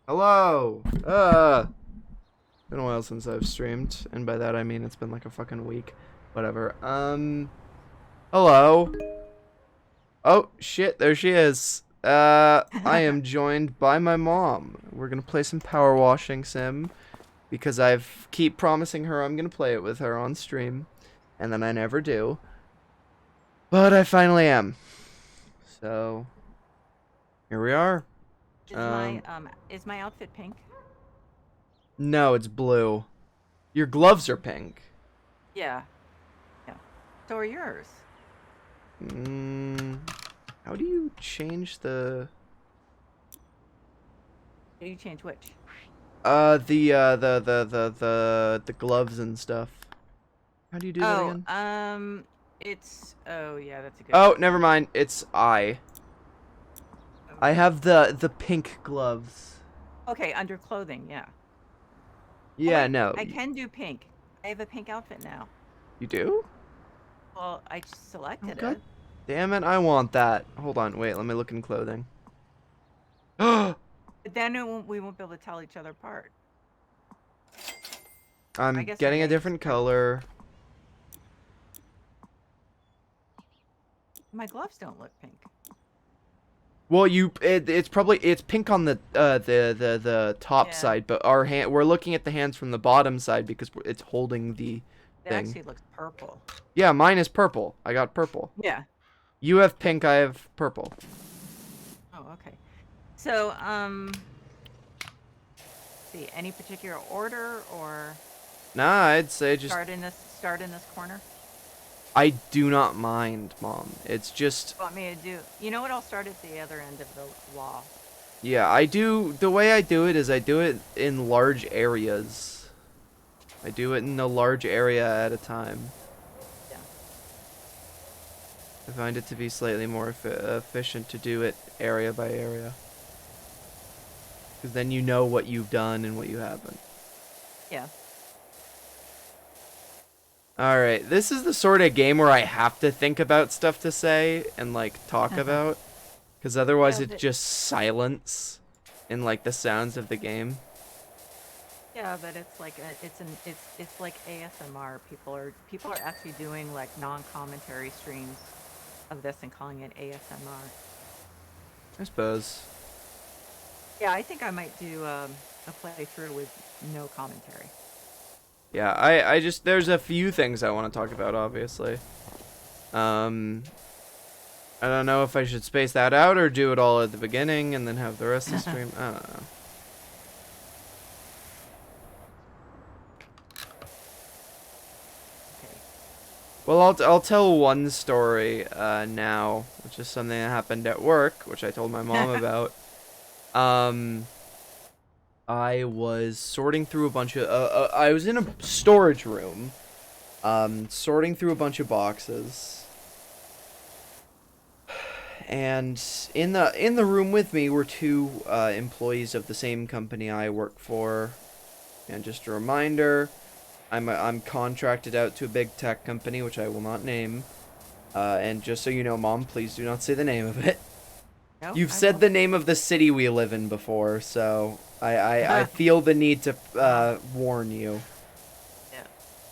Hello. Been a while since I've streamed, and by that I mean it's been like a fucking week. Whatever. Hello. Oh shit, there she is. I am joined by my mom. We're gonna play some power washing sim because I've keep promising her I'm gonna play it with her on stream, and then I never do. But I finally am. So here we are. Um, Is my outfit pink? no, it's blue. Your gloves are pink. Yeah. Yeah. So are yours. Mm, how do you change the Do you change which? the gloves and stuff? How do you do that Oh, again? oh yeah, that's a good Oh, question. never mind. It's I. I Okay. have the pink gloves. Okay, under clothing, yeah. Oh Yeah, wait, no. I can do pink. I have a pink outfit now. You do? Well, I Oh selected god it. damn it, I want that. Hold on, wait, let me look in clothing. But then we won't be able to tell each other apart. I I'm guess my getting a name's different pink. color. My gloves don't look pink. Well, it's pink on the top Yeah. side, but we're looking at the hands from the bottom side because it's holding the It thing. actually looks purple. Yeah, mine is purple. I got purple. Yeah. You have pink, I have purple. Oh, okay. So, see, any particular order or Nah, I'd say just start in this corner? I do not mind, Mom. It's just Want me to do? You know what? I'll start at the other end of the wall. yeah, I do the way I do it is I do it in large areas. I do it in a large area at a time. Yeah. I find it to be slightly more efficient to do it area by area. Because then you know what you've done and what you haven't. Yeah. Alright, this is the sort of game where I have to think about stuff to say and, like, talk about. Because otherwise Yeah, it's just silence in, like, the sounds of the game. but it's like it's like ASMR. People are actually doing like non-commentary streams of this and calling it ASMR. I suppose. Yeah, I think I might do a playthrough with no commentary. Yeah, I just, there's a few things I want to talk about, obviously. Um, I don't know if I should space that out or do it all at the beginning and then have the rest of the stream. I don't know. Okay. Well, I'll tell one story now, which is something that happened at work, which I told my mom about. Um, I was sorting through a bunch of I was in a storage room, sorting through a bunch of boxes. And in the room with me were two employees of the same company I work for. And just a reminder, I'm contracted out to a big tech company, which I will not name. And just so you know, Mom, please do not say the name of it. No, You've I said won't. the name of the city we live in before, so I feel the need to Well, warn you. yeah.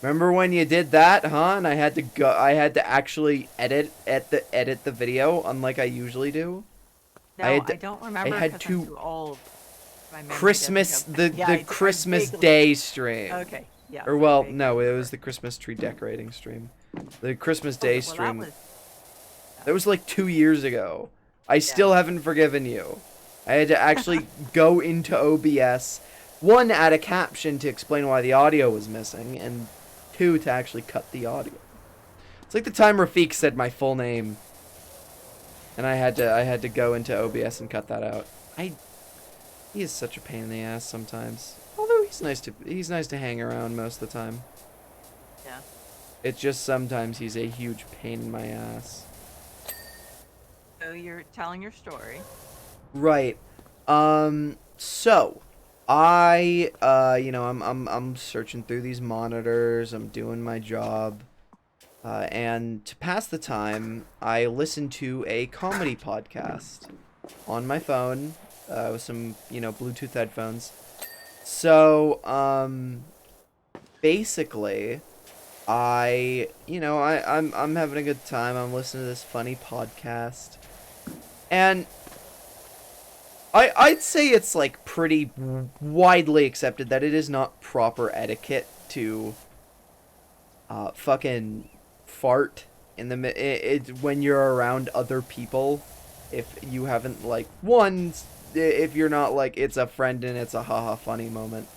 Remember when you did that, huh? And I had to actually edit the video, unlike I usually do. I No, had I to, don't I remember had because I'm to too old. My memory doesn't Christmas go back. Yeah, the I Christmas vaguely. Day stream. Okay, yes, Or I well, vaguely no, it was remember. the Christmas tree decorating stream. The Christmas Oh, Day well, that stream. was. That was like 2 years ago. I Yeah. still haven't forgiven you. I had to actually go into OBS, one, add a caption to explain why the audio was missing, and two, to actually cut the audio. It's like the time Rafik said my full name, and I had to go into OBS and cut that out. He is such a pain in the ass sometimes. Although he's nice to hang around most of the time. Yeah. It's just sometimes he's a huge pain in my ass. So you're telling your story. Right. So I'm searching through these monitors, I'm doing my job. And to pass the time, I listen to a comedy podcast on my phone. with some, Bluetooth headphones. So, basically, I'm having a good time. I'm listening to this funny podcast, and I'd say it's like pretty widely accepted that it is not proper etiquette to fucking fart in when you're around other people. If you haven't like if you're not like it's a friend and it's a haha funny moment,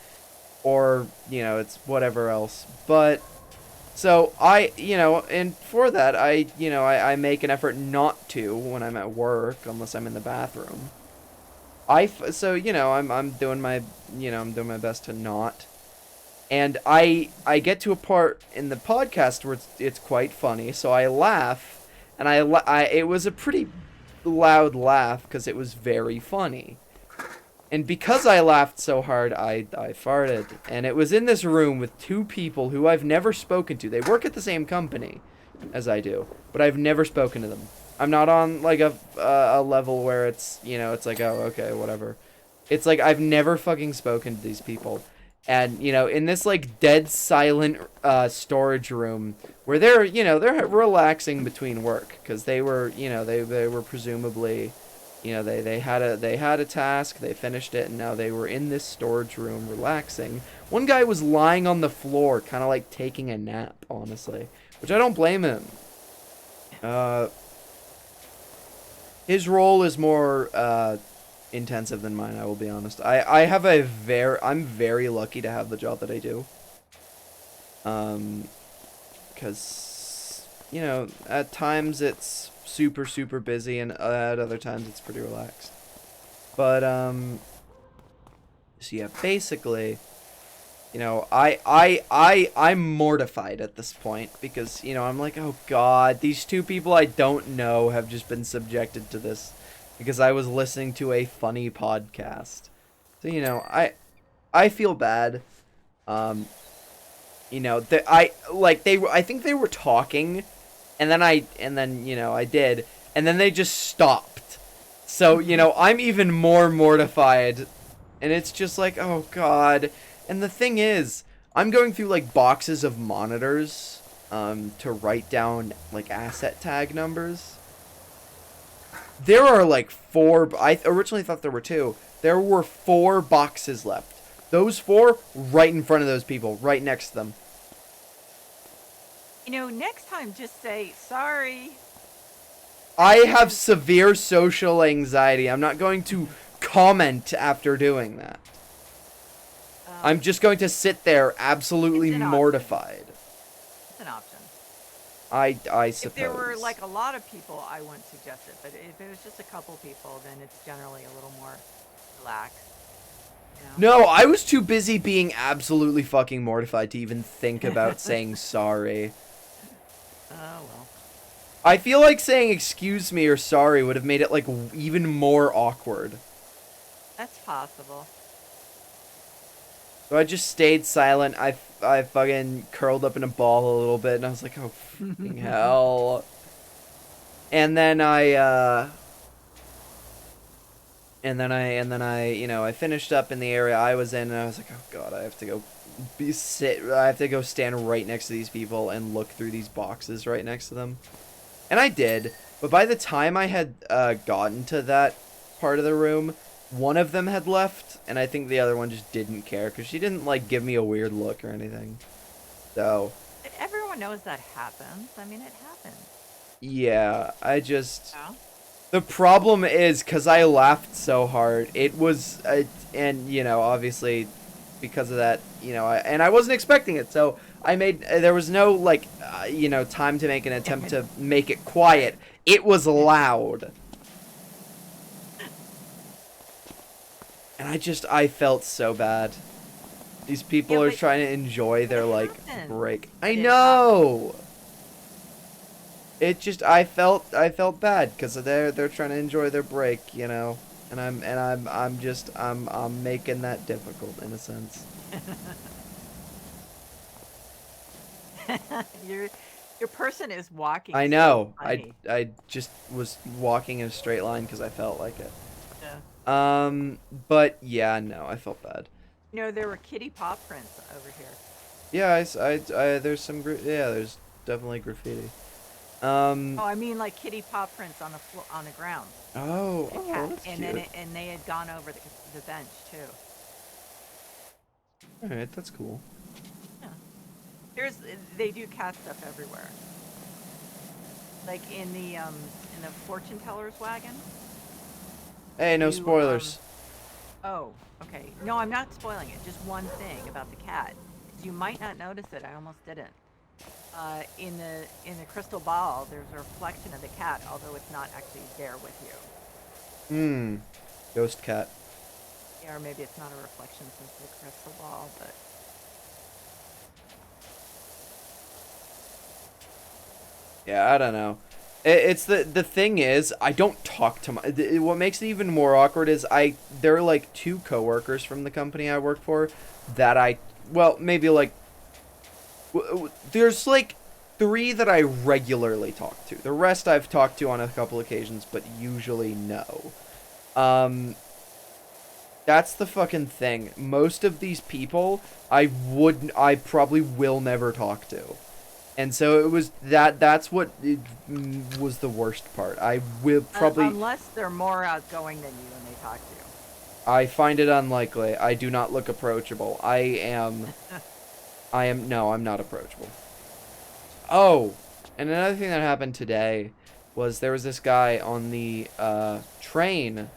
or it's whatever else. But so and for that I make an effort not to when I'm at work unless I'm in the bathroom. So I'm doing my I'm doing my best to not. And I get to a part in the podcast where it's quite funny, so I laugh, and it was a pretty loud laugh because it was very funny. And because I laughed so hard, I farted. And it was in this room with two people who I've never spoken to. They work at the same company as I do, but I've never spoken to them. I'm not on like a level where it's it's like, oh, okay, whatever. It's like I've never fucking spoken to these people. And in this like dead silent storage room where they're relaxing between work because they were they were presumably they had a task, they finished it, and now they were in this storage room relaxing. One guy was lying on the floor kind of like taking a nap, honestly, which I don't blame him. His role is more intensive than mine, I will be honest. I'm very lucky to have the job that I do. Because at times it's super super busy, and at other times it's pretty relaxed. But so yeah, basically, I'm mortified at this point because I'm like, oh god, these two people I don't know have just been subjected to this because I was listening to a funny podcast. So I feel bad. I think they were talking, and then I did, and then they just stopped. So I'm even more mortified, and it's just like, oh god. And the thing is, I'm going through like boxes of monitors to write down like asset tag numbers. There are like 4. I originally thought there were 2. There were 4 boxes left. Those 4 right in front of those people, right next to them. Next time just say sorry. I have severe social anxiety. I'm not going to comment after doing that. I'm just going to sit there absolutely mortified. It's an option. I suppose. If there were like a lot of people, I wouldn't suggest it. But if it was just a couple people, then it's generally a little more relaxed. No, I was too busy being absolutely fucking mortified to even think about saying sorry. Oh, well. I feel like saying excuse me or sorry would have made it like even more awkward. That's possible. So I just stayed silent. I fucking curled up in a ball a little bit, and I was like, oh, fucking hell. And then I finished up in the area I was in, and I was like, oh god, I have to go stand right next to these people and look through these boxes right next to them. And I did, but by the time I had gotten to that part of the room, one of them had left, and I think the other one just didn't care, because she didn't, like, give me a weird look or anything. So. Everyone knows that happens. I mean, it happens. Yeah, I just. Yeah. The problem is, because I laughed so hard, it was, and, obviously, because of that, and I wasn't expecting it, so there was no, like, time to make an attempt to make it quiet. It was loud. And I felt so bad. These people are trying to enjoy their, like, break. I know! It just, I felt bad, because they're trying to enjoy their break, And I'm making that difficult, in a sense. Your person is walking. I know. So I just was walking in a straight line because I felt like it. Yeah. But yeah, no, I felt bad. You know, there were kitty paw prints over here. Yeah, there's some, yeah, there's definitely graffiti. Oh, I mean like kitty paw prints on the on the ground. Oh, A oh, cat, that's and cute. then and they had gone over the bench too. All right, that's cool. Yeah, they do cat stuff everywhere. Like in the fortune teller's wagon. Hey, no spoilers. Oh, okay. No, I'm not spoiling it. Just one thing about the cat. You might not notice it. I almost didn't. In the crystal ball, there's a reflection of the cat, although it's not actually there with you. Ghost cat. Yeah, or maybe it's not a reflection since the crystal ball, but. Yeah, I don't know. It's the thing is, I don't talk to my. What makes it even more awkward is there are like 2 coworkers from the company I work for that well, maybe like there's like 3 that I regularly talk to. The rest I've talked to on a couple occasions, but usually no. That's the fucking thing. Most of these people I probably will never talk to. And so it was that's what was the worst part. I will probably Unless they're more outgoing than you and they talk to you. I find it unlikely. I do not look approachable. No, I'm not approachable. Oh, and another thing that happened today was there was this guy on the train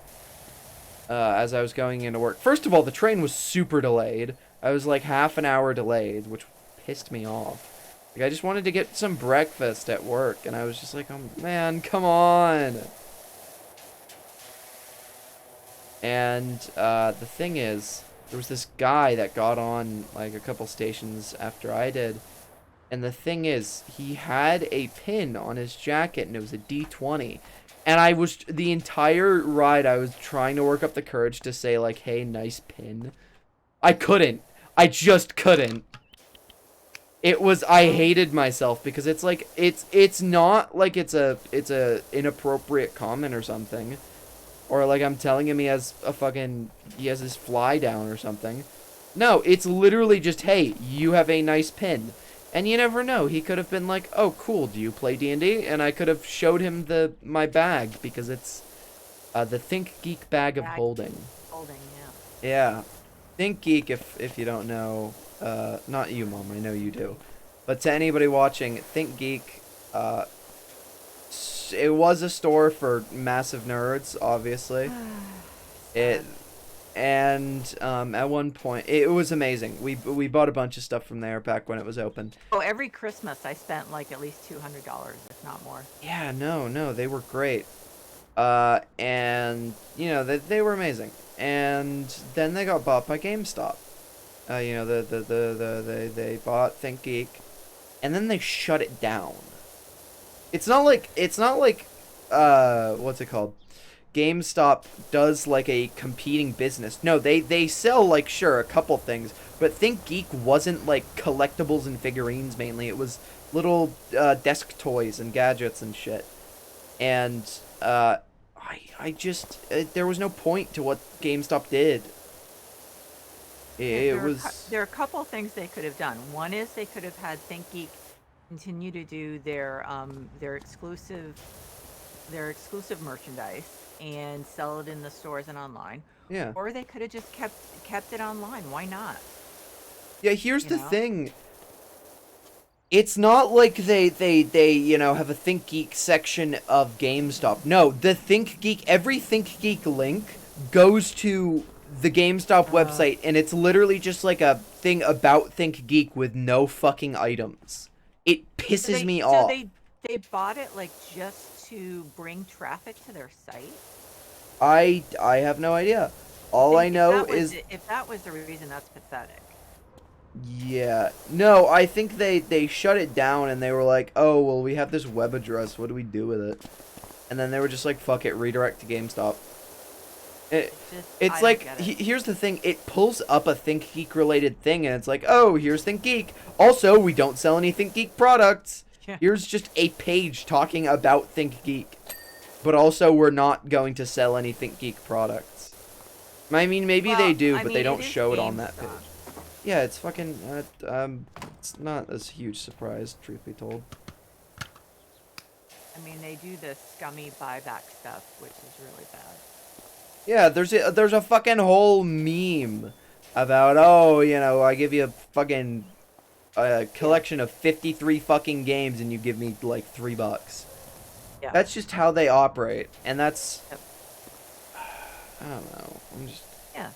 as I was going into work. First of all, the train was super delayed. I was like half an hour delayed, which pissed me off. Like, I just wanted to get some breakfast at work, and I was just like, oh man, come on. And the thing is, there was this guy that got on like a couple stations after I did, and the thing is, he had a pin on his jacket, and it was a D20. And the entire ride, I was trying to work up the courage to say like, hey, nice pin. I couldn't. I just couldn't. I hated myself because it's like, it's not like it's a inappropriate comment or something. Or like I'm telling him he has his fly down or something. No, it's literally just, hey, you have a nice pin. And you never know. He could have been like, oh, cool, do you play D&D? And I could have showed him my bag because it's the Think Geek bag of holding. Holding, yeah. Yeah. Think Geek, if you don't know, not you, Mom, I know you do. But to anybody watching, Think Geek, it was a store for massive nerds, obviously. At one point, it was amazing. We bought a bunch of stuff from there back when it was open. Oh, every Christmas I spent like at least $200, if not more. Yeah, no, they were great. And you know, they were amazing. And then they got bought by GameStop. You know, they bought Think Geek, and then they shut it down. It's not like what's it called? GameStop does like a competing business. No, they sell like sure a couple things, but Think Geek wasn't like collectibles and figurines mainly. It was little desk toys and gadgets and shit. And I just there was no point to what GameStop did. There are a couple things they could have done. One is they could have had Think Geek continue to do their exclusive merchandise and sell it in the stores and online. Yeah. Or they could have just kept it online. Why not? Yeah, here's the thing. It's not like they you know have a Think Geek section of GameStop. No, every Think Geek link goes to the GameStop website, and it's literally just like a thing about Think Geek with no fucking items. It pisses me off. So they bought it like just to bring traffic to their site? I have no idea. All I know is if that was the reason, that's pathetic. Yeah. No, I think they shut it down and they were like, "Oh, well, we have this web address. What do we do with it?" And then they were just like, "Fuck it, redirect to GameStop." It's like here's the thing, it pulls up a Think Geek related thing and it's like, "Oh, here's Think Geek. Also, we don't sell any Think Geek products." Yeah. Here's just a page talking about Think Geek. But also we're not going to sell any Think Geek products. I mean, maybe they Well, do, I but they mean, don't it is show it on that page. GameStop. Yeah, it's fucking, it's not a huge surprise, truth be told. I mean, they do the scummy buyback stuff, which is really bad. Yeah, there's a fucking whole meme about, oh, you know, I give you a fucking collection of 53 fucking games and you give me like $3. Yeah. That's just how they operate, and that's, Yep. I don't know. I'm just. Yeah.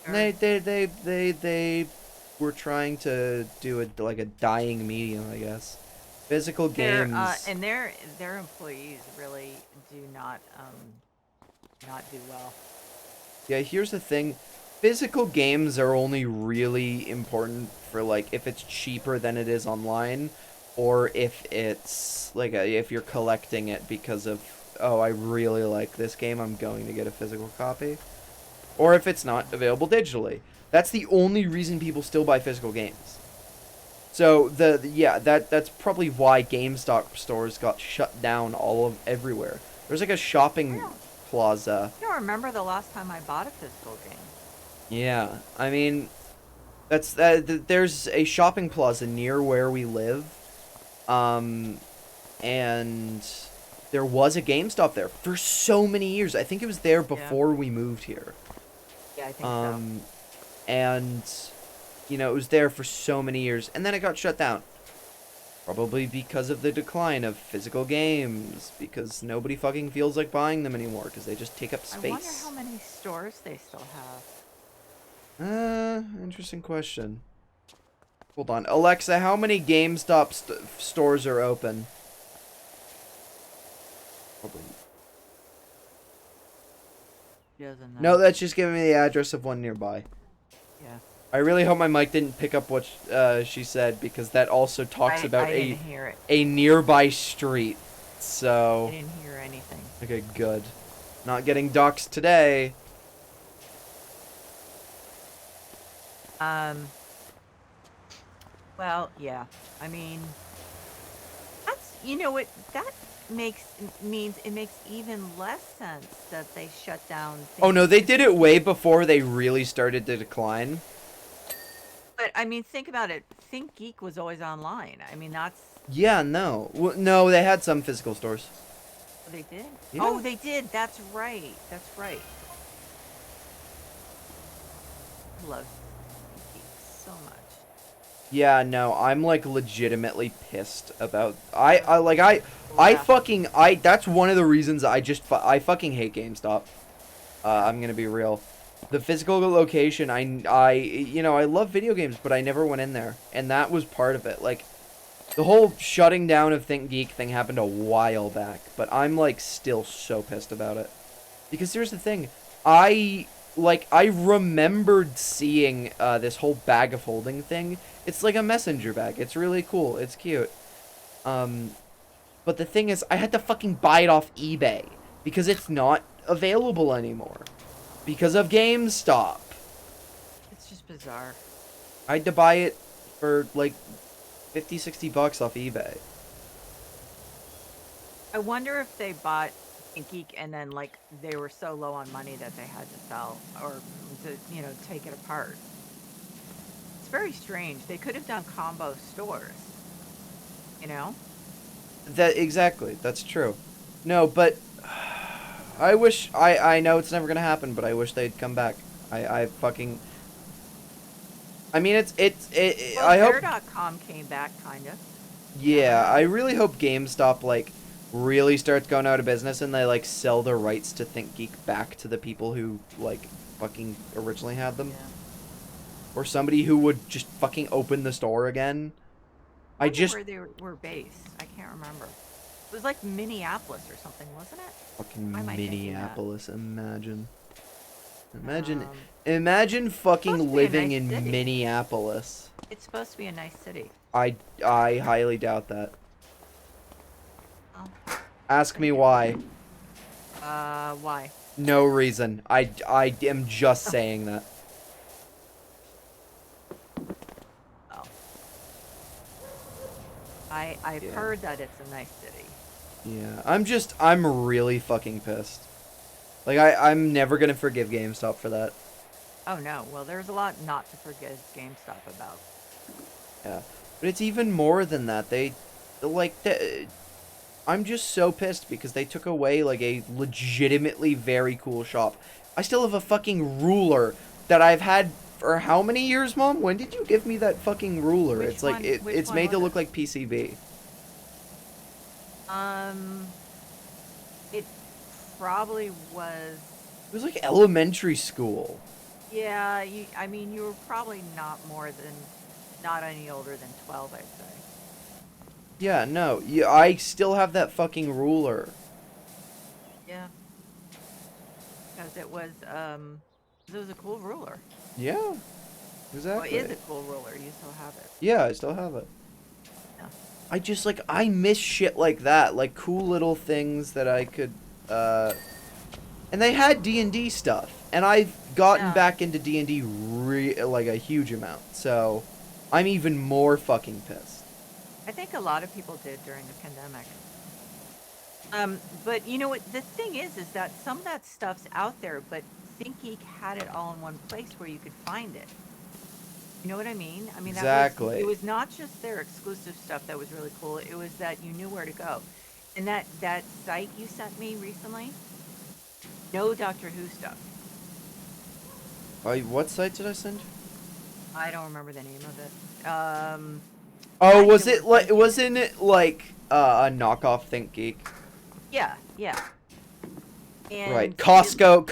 They were trying to do it like a dying medium, I guess. Physical games. And their employees really do not do well. Yeah, here's the thing. Physical games are only really important for like if it's cheaper than it is online, or if it's like if you're collecting it because of, oh, I really like this game, I'm going to get a physical copy. Or if it's not available digitally. That's the only reason people still buy physical games. So that's probably why GameStop stores got shut down everywhere. There's like a shopping plaza. I don't remember the last time I bought a physical game. Yeah, I mean, there's a shopping plaza near where we live, and there was a GameStop there for so many years. I think it was there before we moved here. Yeah, I think so. And, you know, it was there for so many years, and then it got shut down. Probably because of the decline of physical games, because nobody fucking feels like buying them anymore, because they just take up space. I wonder how many stores they still have. Interesting question. Hold on. Alexa, how many GameStop stores are open? Probably. Doesn't know. No, that's just giving me the address of one nearby. Yeah. I really hope my mic didn't pick up what she said, because that also talks about I didn't hear it. a nearby street. So. I didn't hear anything. Okay, good. Not getting doxxed today. Well, yeah. I mean, that's, you know what, that means it makes even less sense that they shut down things. Oh no, they did it way before they really started to decline. But I mean, think about it. ThinkGeek was always online. I mean, that's. Yeah, no. Well, no, they had some physical stores. Oh, they did? Yeah. Oh, they did. That's right. That's right. I love ThinkGeek so much. Yeah, no, I'm like legitimately pissed about. That's one of the reasons I fucking hate GameStop. I'm gonna be real. The physical location, you know, I love video games, but I never went in there, and that was part of it. Like, the whole shutting down of ThinkGeek thing happened a while back, but I'm like still so pissed about it. Because here's the thing, I remembered seeing this whole bag of holding thing. It's like a messenger bag. It's really cool. It's cute. But the thing is, I had to fucking buy it off eBay because it's not available anymore because of GameStop. It's just bizarre. I had to buy it for like $50-$60 off eBay. I wonder if they bought ThinkGeek and then like they were so low on money that they had to sell or to, you know, take it apart. It's very strange. They could have done combo stores. You know? Exactly. That's true. No, but I wish I know it's never gonna happen, but I wish they'd come back. I fucking. I mean, Well, I hope. Bear.com came back, kind of. Yeah, I really hope GameStop like really starts going out of business and they like sell the rights to ThinkGeek back to the people who like fucking originally had them, Yeah. or somebody who would just fucking open the store again. I just where they were based. I can't remember. It was like Minneapolis or something, wasn't it? Fucking Why am I thinking Minneapolis, imagine. Um, Imagine supposed to fucking be a living nice in city. Minneapolis. It's supposed to be a nice city. I highly doubt that. Oh. Ask me why. Why? No reason. I am just saying that. Oh. I've Yeah. heard that it's a nice city. Yeah, I'm really fucking pissed. Like, I'm never gonna forgive GameStop for that. Oh no. Well, there's a lot not to forgive GameStop about. Yeah, but it's even more than that. I'm just so pissed because they took away like a legitimately very cool shop. I still have a fucking ruler that I've had for how many years, Mom? When did you give me that fucking ruler? Which It's like one? Which it's one made to was it? look like PCB. Um, it probably was. It was like elementary school. Yeah. I mean, you were probably not any older than 12, I'd say. Yeah, no. Yeah, I still have that fucking ruler. Yeah. Because it was a cool ruler. Yeah, Well, it is exactly. a cool ruler. You still have it. Yeah, I still have it. Yeah. I just like I miss shit like that, like cool little things that I could and they had D&D stuff, and I've gotten Yeah. back into D&D like a huge amount. So, I'm even more fucking pissed. I think a lot of people did during the pandemic. But you know what? The thing is that some of that stuff's out there, but ThinkGeek had it all in one place where you could find it. You know what I mean? I mean, it Exactly. was not just their exclusive stuff that was really cool. It was that you knew where to go. And that site you sent me recently, no Doctor Who stuff. What site did I send you? I don't remember the name of it. Oh, Kind was of it was like thinking. wasn't it like a knockoff ThinkGeek? Yeah, yeah. Right. And Tesco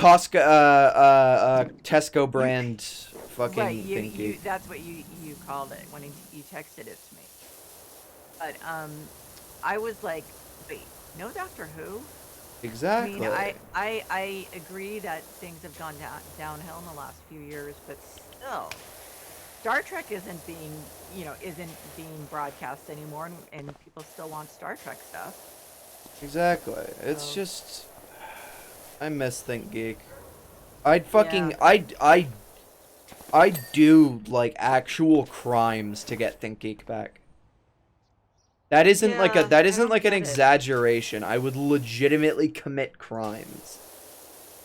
brand right, fucking ThinkGeek. that's what you called it when you texted it to me. But I was like, wait, no Doctor Who? I mean, Exactly. I agree that things have gone downhill in the last few years, but still, Star Trek isn't being broadcast anymore, and people still want Star Trek stuff. Exactly. It's So just I miss ThinkGeek. I'd yeah, fucking I'd do like actual crimes to get ThinkGeek back. yeah, That I isn't don't like an get it. exaggeration. I would legitimately commit crimes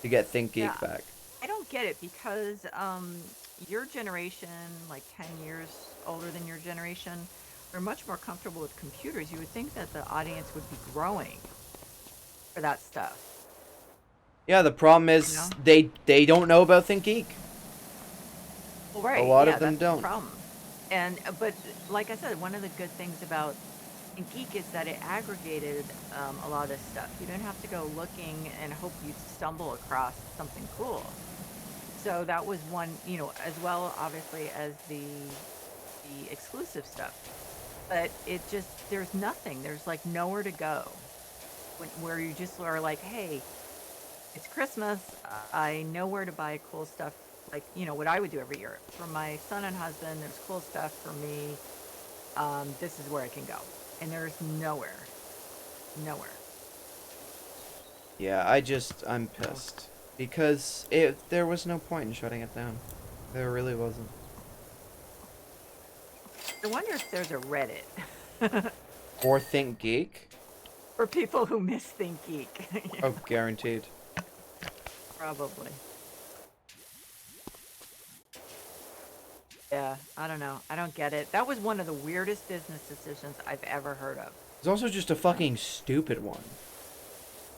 to get Yeah, ThinkGeek back. I don't get it because your generation, like 10 years older than your generation, are much more comfortable with computers. You would think that the audience would be growing for that stuff. Yeah, the problem You is know? they don't know about ThinkGeek. Well, A right. lot of Yeah, them that's the don't. problem. And but like I said, one of the good things about Geek is that it aggregated a lot of this stuff. You didn't have to go looking and hope you'd stumble across something cool. So that was one, as well obviously as the exclusive stuff. But it just there's nothing. There's like nowhere to go where you just are like, hey, it's Christmas. I know where to buy cool stuff. Like, what I would do every year. For my son and husband, there's cool stuff for me. This is where I can go. And there's nowhere. Nowhere. Yeah, I'm So pissed because there was no point in shutting it down. There really wasn't. I wonder if there's a Reddit Or ThinkGeek. for people who miss Think Geek. Oh, guaranteed. Probably. Yeah, I don't know. I don't get it. That was one of the weirdest business decisions I've ever heard of. It's also just a So. fucking stupid one.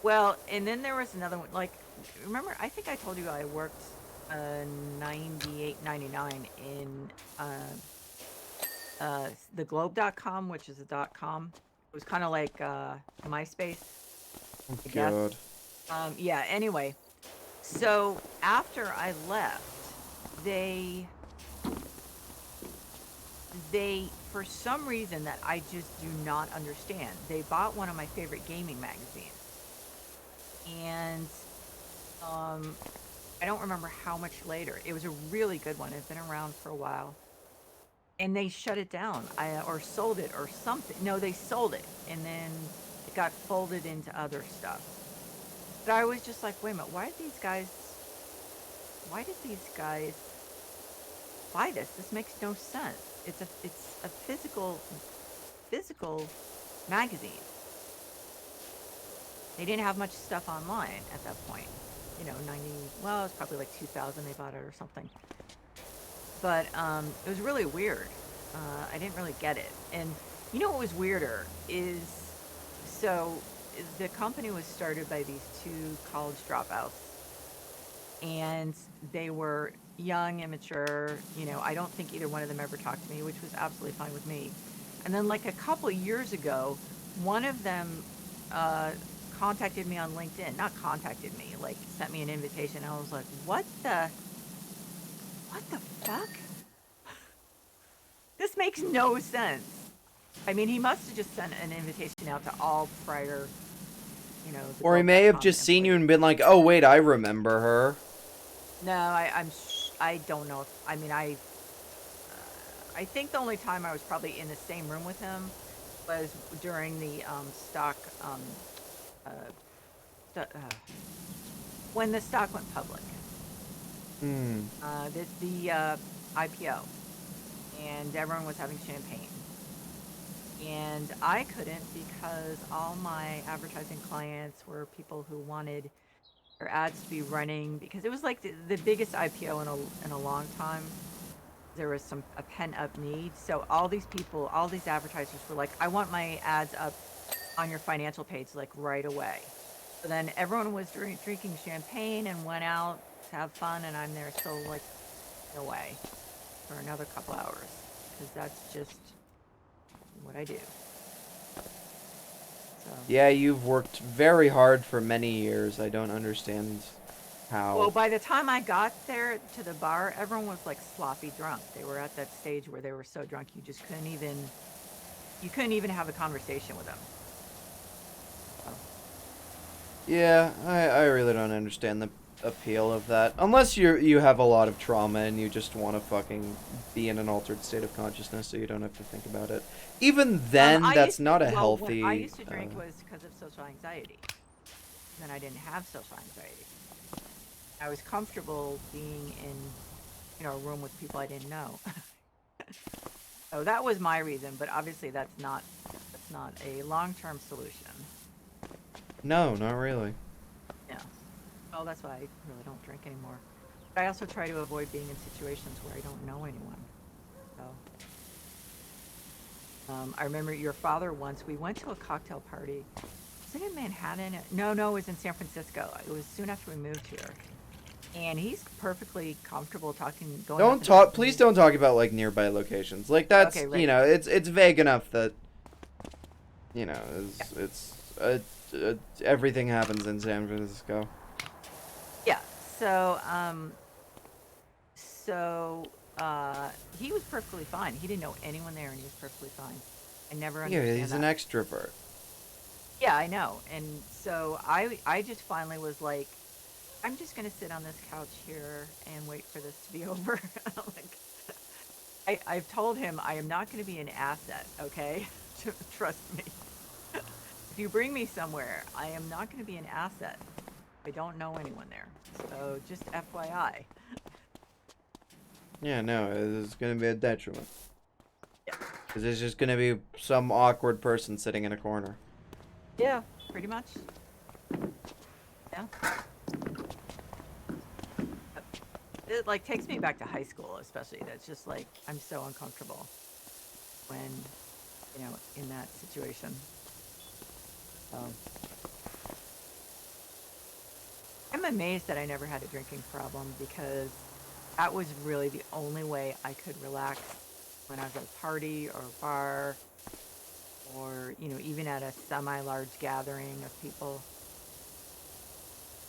Well, and then there was another one. Like, remember, I think I told you I worked 98, 99 in theglobe.com, which is a .com. It was kind of like MySpace, Oh I guess. god. Yeah, anyway. So after I left, they for some reason that I just do not understand, they bought one of my favorite gaming magazines. And um I don't remember how much later. It was a really good one. It had been around for a while. And they shut it down. Or sold it or something. No, they sold it and then it got folded into other stuff. But I was just like, wait a minute, why did these guys buy this? This makes no sense. It's a physical magazine. They didn't have much stuff online at that point. well, it was probably like 2000 they bought it or something. But it was really weird. I didn't really get it. And you know what was weirder is so the company was started by these two college dropouts, and they were young, immature. I don't think either one of them ever talked to me, which was absolutely fine with me. And then, like a couple of years ago, one of them uh, contacted me on LinkedIn. Not contacted me, like sent me an invitation. I was like, what the fuck? This makes no sense. I mean, he must have just sent an invitation out to all prior, the Or he may have Build.com just seen you employees. and been like, oh, wait, I remember her. No, I don't know. I think the only time I was probably in the same room with him was during the stock, uh, st- when the stock went public, Hmm. the IPO, and everyone was having champagne. And I couldn't because all my advertising clients were people who wanted their ads to be running because it was like the biggest IPO in a long time. There was a pent up need. So all these people, all these advertisers were like, I want my ads up on your financial page like right away. So then everyone was drinking champagne and went out to have fun, and I'm there still like away for another couple hours because that's just what I do. So. Yeah, you've worked very hard for many years. I don't understand how. Well, by the time I got there to the bar, everyone was like sloppy drunk. They were at that stage where they were so drunk you couldn't even have a conversation with them. So. Yeah, I really don't understand the appeal of that. Unless you have a lot of trauma and you just want to fucking be in an altered state of consciousness so you don't have to think about it. Even then, that's not a healthy... When I used to drink was because of social anxiety. Then I didn't have social anxiety. I was comfortable being in, a room with people I didn't know. So that was my reason, but obviously that's not a long-term solution. No, not really. Yeah. Well, that's why I really don't drink anymore. But I also try to avoid being in situations where I don't know anyone. So, I remember your father once, we went to a cocktail party. Was it in Manhattan? No, it was in San Francisco. It was soon after we moved here. And he's perfectly comfortable going up Don't and talk. down Please don't talk about like nearby locations. Like that's Okay, right. it's vague enough that Yeah. everything happens in San Francisco. Yeah. So he was perfectly fine. He didn't know anyone there, and he was perfectly fine. I never Yeah, understand he's that. an extrovert. Yeah, I know. And so I just finally was like, I'm just gonna sit on this couch here and wait for this to be over. I've told him I am not gonna be an asset. Okay, trust me. If you bring me somewhere, I am not gonna be an asset. I don't know anyone there. So just FYI. Yeah, no, it's gonna be a detriment. Yeah. Because there's just gonna be some awkward person sitting in a corner. Yeah, pretty much. Yeah. It like takes me back to high school, especially. That's just like I'm so uncomfortable when, in that situation. I'm amazed that I never had a drinking problem because that was really the only way I could relax when I was at a party or a bar or, even at a semi-large gathering of people.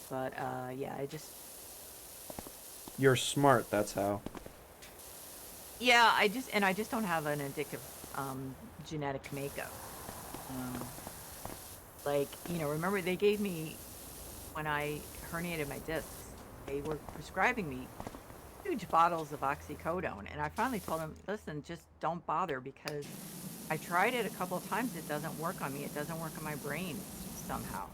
But, yeah, You're smart, that's how. yeah, I just don't have an addictive genetic makeup. Um, remember they gave me, when I herniated my discs, they were prescribing me huge bottles of oxycodone. And I finally told them, listen, just don't bother because I tried it a couple of times. It doesn't work on me. It doesn't work on my brain somehow.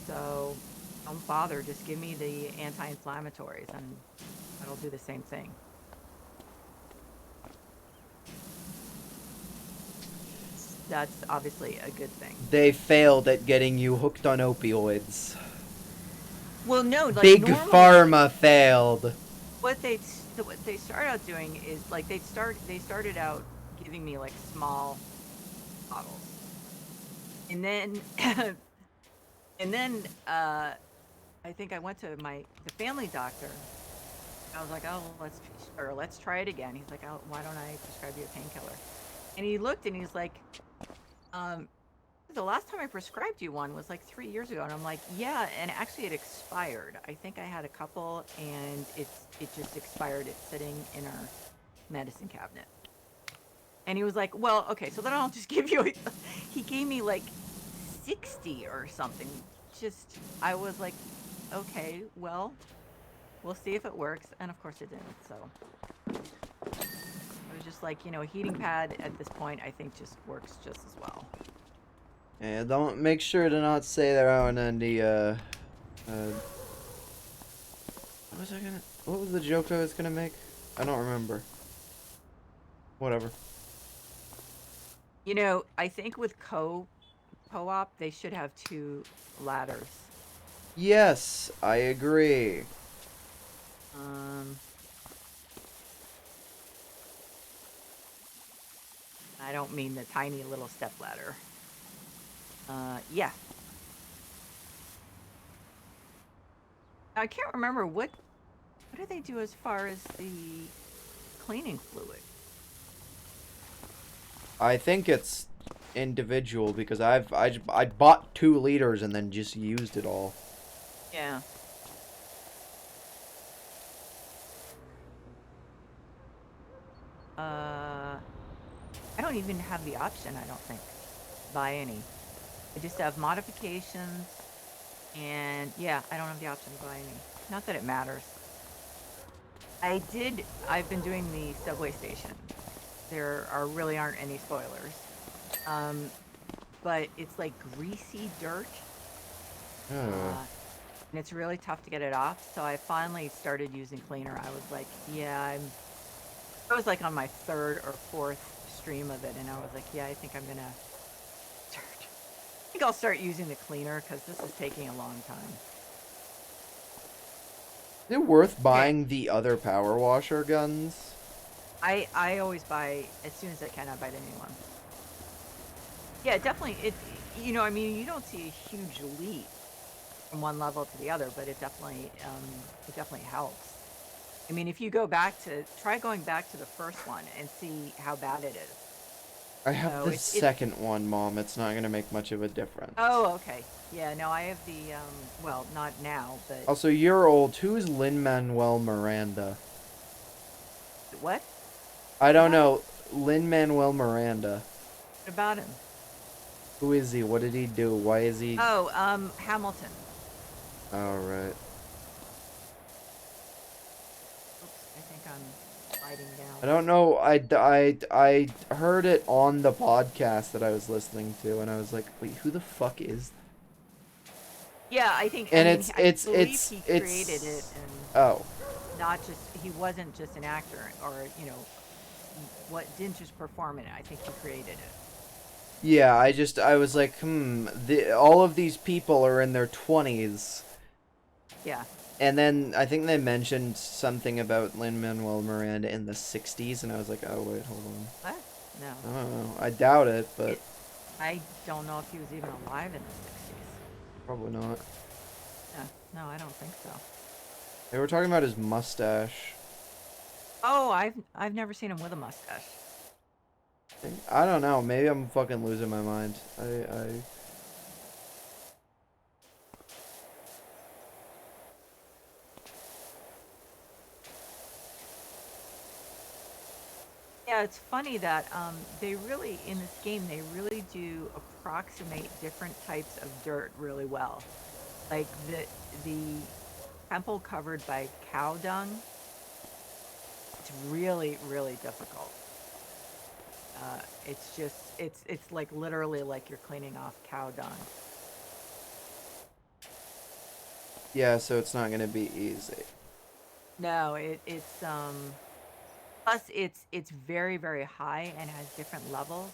So don't bother. Just give me the anti-inflammatories and it'll do the same thing. That's obviously a good thing. They failed at getting you hooked on opioids. Well, no, like Big normally Pharma failed. what they start out doing is like they started out giving me like small bottles, and then and then I think I went to the family doctor. I was like, oh, let's try it again. He's like, oh, why don't I prescribe you a painkiller? And he looked and he's like, um, the last time I prescribed you one was like 3 years ago. And I'm like, yeah, and actually it expired. I think I had a couple and it just expired. It's sitting in our medicine cabinet. And he was like, well, okay, so then I'll just give you, he gave me like 60 or something. Just, I was like, okay, well, we'll see if it works. And of course it didn't. So it was just like, a heating pad at this point, I think just works just as well. Yeah, don't make sure to not say that on the what was the joke I was gonna make? I don't remember. Whatever. I think with co-op, they should have 2 ladders. Yes, I agree. I don't mean the tiny little step ladder. Yeah. I can't remember what do they do as far as the cleaning fluid? I think it's individual because I bought 2 liters and then just used it all. Yeah. I don't even have the option, I don't think, buy any. I just have modifications, and yeah, I don't have the option to buy any. Not that it matters. I've been doing the subway station. There really aren't any spoilers. But it's like greasy dirt. And it's really tough to get it off, so I finally started using cleaner. I was like, yeah, I was like on my 3rd or 4th stream of it, and I was like, yeah, I think I'll start using the cleaner because this is taking a long time. Is it worth buying the other power washer guns? I always buy, as soon as I can, I buy the new one. Yeah, definitely. I mean, you don't see a huge leap from one level to the other, but it definitely helps. I mean, if you try going back to the first one and see how bad it is. I have the second one, Mom. It's not gonna make much of a difference. Oh, okay. Yeah, no, I have the, well, not now, but... Also, you're old. Who's Lin-Manuel Miranda? What? I don't know. Lin-Manuel Miranda. What about him? Who is he? What did he do? Why is he... Oh, Hamilton. Oh, right. Oops, I think I'm sliding down. I don't know. I heard it on the podcast that I was listening to, and I was like, wait, who the fuck is that? Yeah, I think, and I it's he created it, and oh, he wasn't just an actor, or didn't just perform in it. I think he created it. Yeah, I was like, all of these people are in their 20s. Yeah. And then I think they mentioned something about Lin-Manuel Miranda in the 60s, and I was like, oh wait, hold on. What? No. I don't know. I doubt it, but I don't know if he was even alive in the 60s. Probably not. Yeah, no, I don't think so. They were talking about his mustache. Oh, I've never seen him with a mustache. I don't know. Maybe I'm fucking losing my mind. I Yeah, it's funny that they really, in this game, they really do approximate different types of dirt really well. Like the temple covered by cow dung, it's really, really difficult. It's like literally like you're cleaning off cow dung. Yeah, so it's not gonna be easy. No, it's plus it's very, very high and has different levels,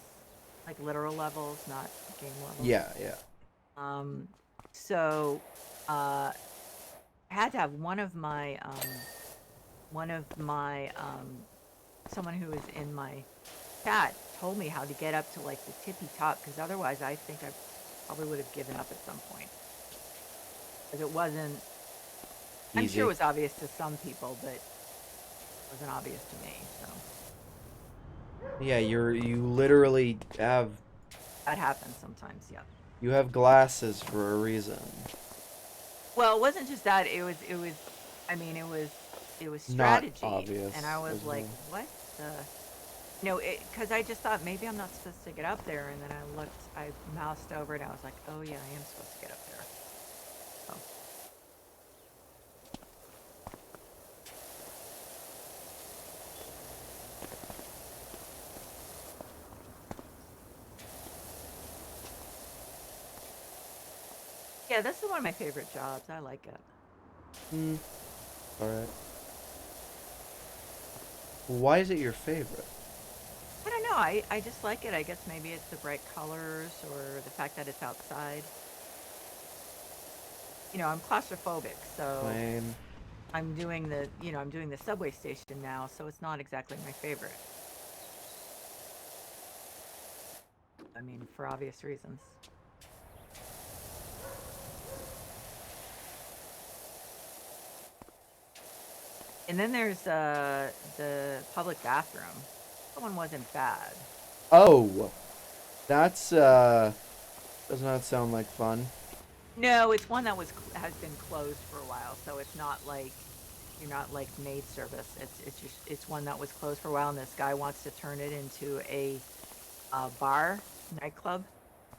like literal levels, not game levels. Yeah, yeah. So I had to have one of my someone who was in my chat told me how to get up to like the tippy top, because otherwise I think I probably would have given up at some point. Because it wasn't, I'm sure it Easy. was obvious to some people, but it wasn't obvious to me. So Yeah, you literally have that happens sometimes. Yeah. you have glasses for a reason. Well, it wasn't just that. I mean, it was Not strategy, obvious and I was as like, well. what the? No, because I just thought maybe I'm not supposed to get up there, and then I moused over, and I was like, oh yeah, I am supposed to get up there. So yeah, this is one of my favorite jobs. I like it. Hmm. All right. Why is it your favorite? I don't know. I just like it. I guess maybe it's the bright colors or the fact that it's outside. You know, I'm claustrophobic, so Lame. I'm doing the subway station now, so it's not exactly my favorite. I mean, for obvious reasons. And then there's the public bathroom. That one wasn't bad. Oh, that's does not sound like fun. No, it's one that has been closed for a while, so it's not like you're not like maid service. It's one that was closed for a while, and this guy wants to turn it into a bar nightclub,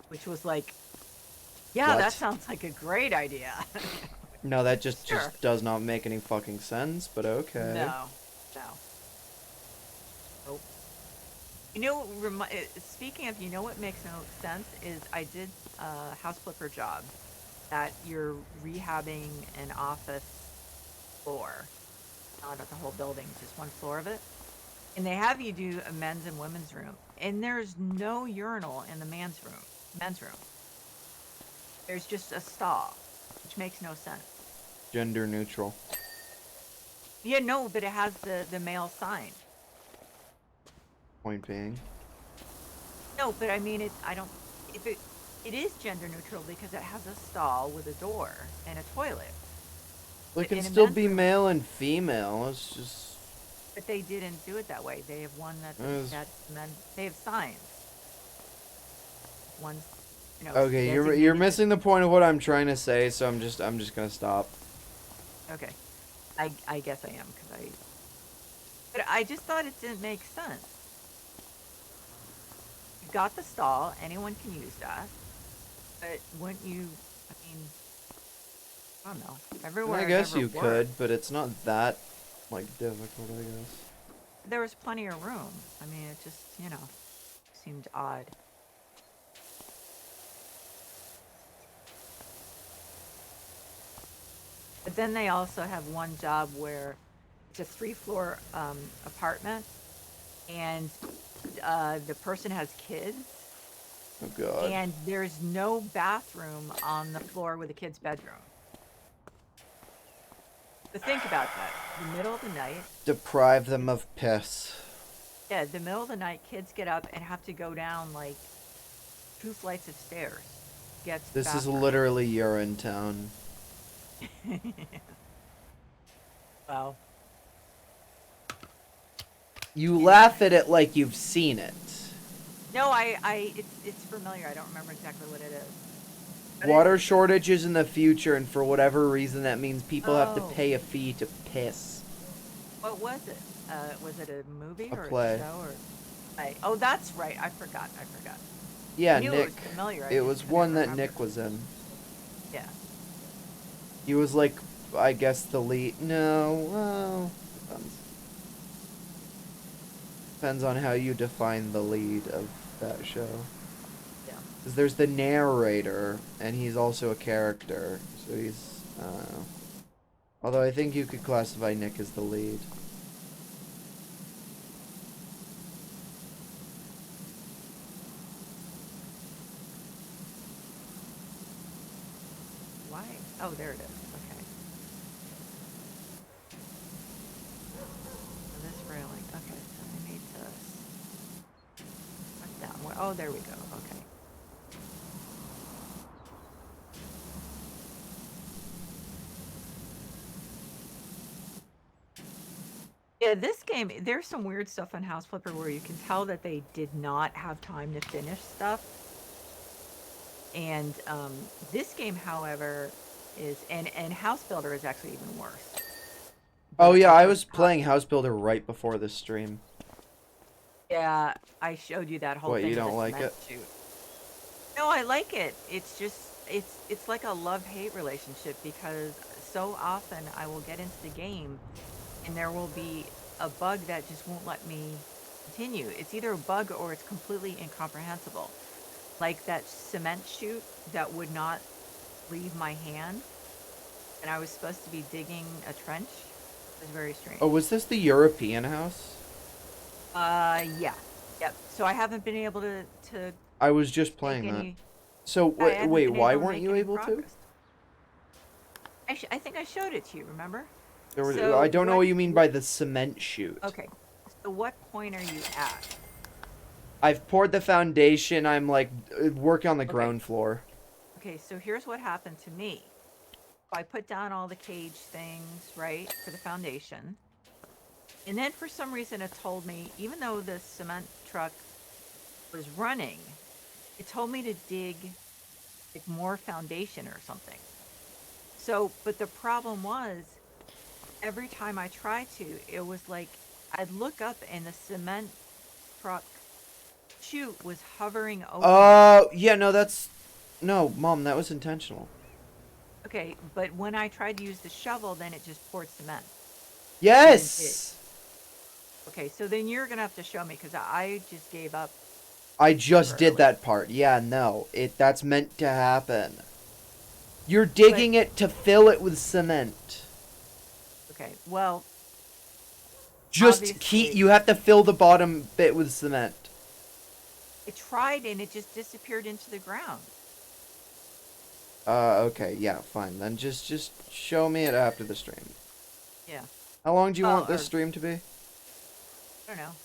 which was like, yeah, that What? sounds like a great idea. No, that Sure. just does not make any fucking sense, but okay. No, no. Nope. You know, speaking of, you know what makes no sense is I did a house flipper job that you're rehabbing an office floor, not the whole building, just one floor of it. And they have you do a men's and women's room, and there's no urinal in the men's room. There's just a stall, which makes no sense. Gender neutral. Yeah, no, but it has the male sign. Point being. No, but I mean, I don't, if it is gender neutral because it has a stall with a door and a toilet. Well, it But can in a still men's be room, male and female. It's just. but they didn't do it that way. They have one It's- that's men. They have signs. One's, Okay, you're designated. missing the point of what I'm trying to say, so I'm just gonna stop. Okay, I guess I am but I just thought it didn't make sense. You got the stall. Anyone can use that. But wouldn't you? I mean, I don't know. I mean, Everywhere I I've guess ever you worked, could, but it's not that like difficult, I guess. there was plenty of room. I mean, it just seemed odd. But then they also have one job where it's a 3-floor apartment, and the person has kids, Oh god. and there's no bathroom on the floor with a kid's bedroom. But think about that. The middle of the night, Deprive them of piss. yeah, the middle of the night, kids get up and have to go down like 2 flights of stairs to get to the This is bathroom. literally urine town. Well, You anyway. laugh at it like you've seen it. No, it's familiar. I don't remember exactly what it is. But Water shortages in the future, and for whatever reason, that means people have to Oh, pay a fee to piss. what was it? Was it a movie A or a play. show or? Oh, that's right. I forgot. Yeah, I knew Nick. it was familiar. I It just was couldn't one that remember. Nick was in. Yeah. He was like, I guess the lead. No, well, depends. Depends on how you define the lead of that show. Yeah. Because there's the narrator, and he's also a character, so he's, I don't know. Although I think you could classify Nick as the lead. Why? Oh, there it is. Okay. Oh, there we go. Okay. Yeah, this game, there's some weird stuff on House Flipper where you can tell that they did not have time to finish stuff. And this game, however, and House Builder is actually even worse. Oh But yeah, I I showed was playing House Builder right before this stream. Yeah, I showed you that whole What, thing you with don't the like cement it? chute. No, I like it. It's just it's like a love-hate relationship because so often I will get into the game and there will be a bug that just won't let me continue. It's either a bug or it's completely incomprehensible. Like that cement chute that would not leave my hand, and I was supposed to be digging a trench. It was very strange. Oh, was this the European house? Yeah. Yep. So I haven't been able to I was just make playing that. any. So, I haven't wait, been why able to weren't make you any able to? progress. I think I showed it to you, remember? I So don't know what you mean by the cement chute. okay. So what point are you at? I've poured the foundation. I'm like working on the Okay. ground floor. Okay, so here's what happened to me. I put down all the cage things, right, for the foundation. And then for some reason it told me, even though the cement truck was running, it told me to dig like more foundation or something. So, but the problem was every time I tried to, it was like I'd look up and the cement truck chute was hovering over me. Yeah, no, Mom, that was intentional. Okay, but when I tried to use the shovel, then it just poured cement. Yes! Okay, so then you're gonna have to show me because I just gave up I just did temporarily. that part. Yeah, no, that's meant to happen. You're digging it to fill it with cement. Okay, well, Just obviously, you have to fill the bottom bit with cement. I tried and it just disappeared into the ground. Okay, yeah, fine. Then just show me it after the stream. Yeah. How long do you want Or this stream to be? I don't know.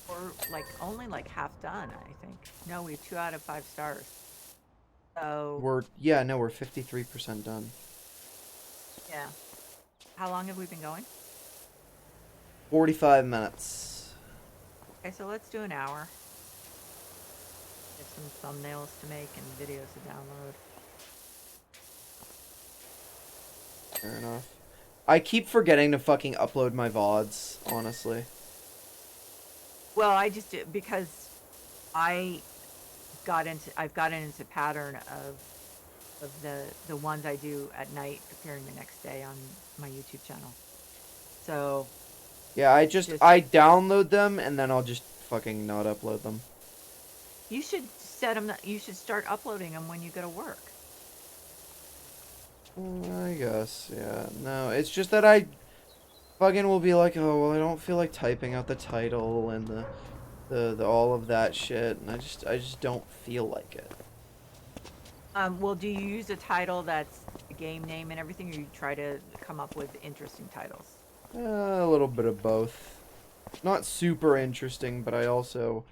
Or like only like half done, I think. No, we have 2 out of 5 stars. So We're 53% done. yeah. How long have we been going? 45 minutes. Okay, so let's do an hour. Get some thumbnails to make and videos to download. Fair enough. I keep forgetting to fucking upload my VODs, honestly. Well, I just did because I've gotten into pattern of the ones I do at night preparing the next day on my YouTube channel. So Yeah, I download them and then I'll just fucking not upload them. you should set them. You should start uploading them when you go to work. I guess, yeah. No, it's just that I fucking will be like, oh, well, I don't feel like typing out the title and the all of that shit, and I just don't feel like it. Well, do you use a title that's the game name and everything, or you try to come up with interesting titles? A little bit of both. Not super interesting, but I also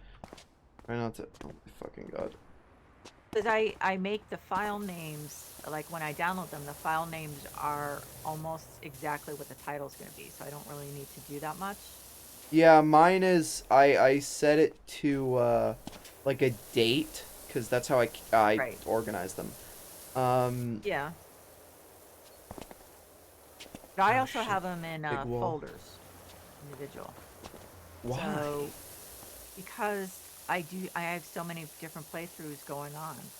try not to. Oh my fucking god. Because I make the file names, like when I download them, the file names are almost exactly what the title's going to be, so I don't really need to do that much. Yeah, mine is, I set it to, like a date, because that's how I Right. organize them. Yeah. But I Oh, also shit. have them in Big wall. folders, individual. Why? So, because I have so many different playthroughs going on,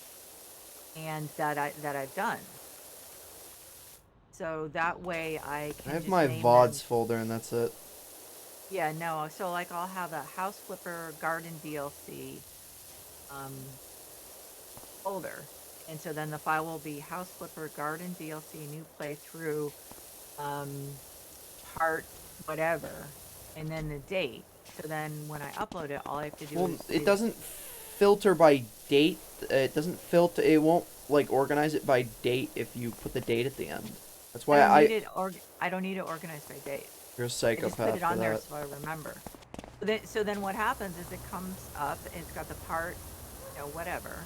and that I've done. So that way I I can have just my name VODs them. folder, and that's it. Yeah, no. So like I'll have a House Flipper Garden DLC folder, and so then the file will be House Flipper Garden DLC new playthrough part whatever, and then the date. So then when I upload it, all I have to do Well, is it doesn't filter by date. It doesn't filter. It won't like organize it by date if you put the date at the end. That's why I don't need it organized by date. you're a I just put psychopath it for on there that. so I remember. So then what happens is it comes up and it's got the part, whatever.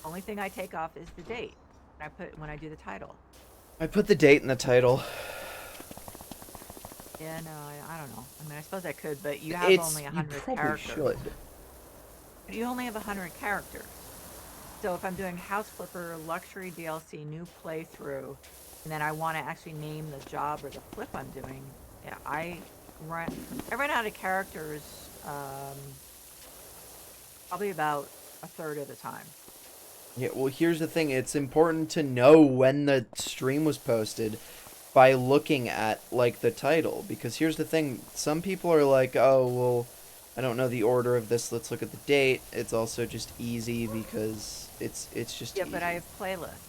Only thing I take off is the date. When I do the title. I put the date in the title. Yeah, no, I don't know. I mean, I suppose I could, but you have only You 100 probably characters. should. But you only have 100 characters. So if I'm doing House Flipper, Luxury DLC, new playthrough, and then I want to actually name the job or the flip I'm doing, yeah, I run out of characters probably about a third of the time. Yeah, well, here's the thing. It's important to know when the stream was posted by looking at, like, the title. Because here's the thing. Some people are like, oh, well, I don't know the order of this. Let's look at the date. It's also just easy because it's just Yeah, easy. but I have playlists.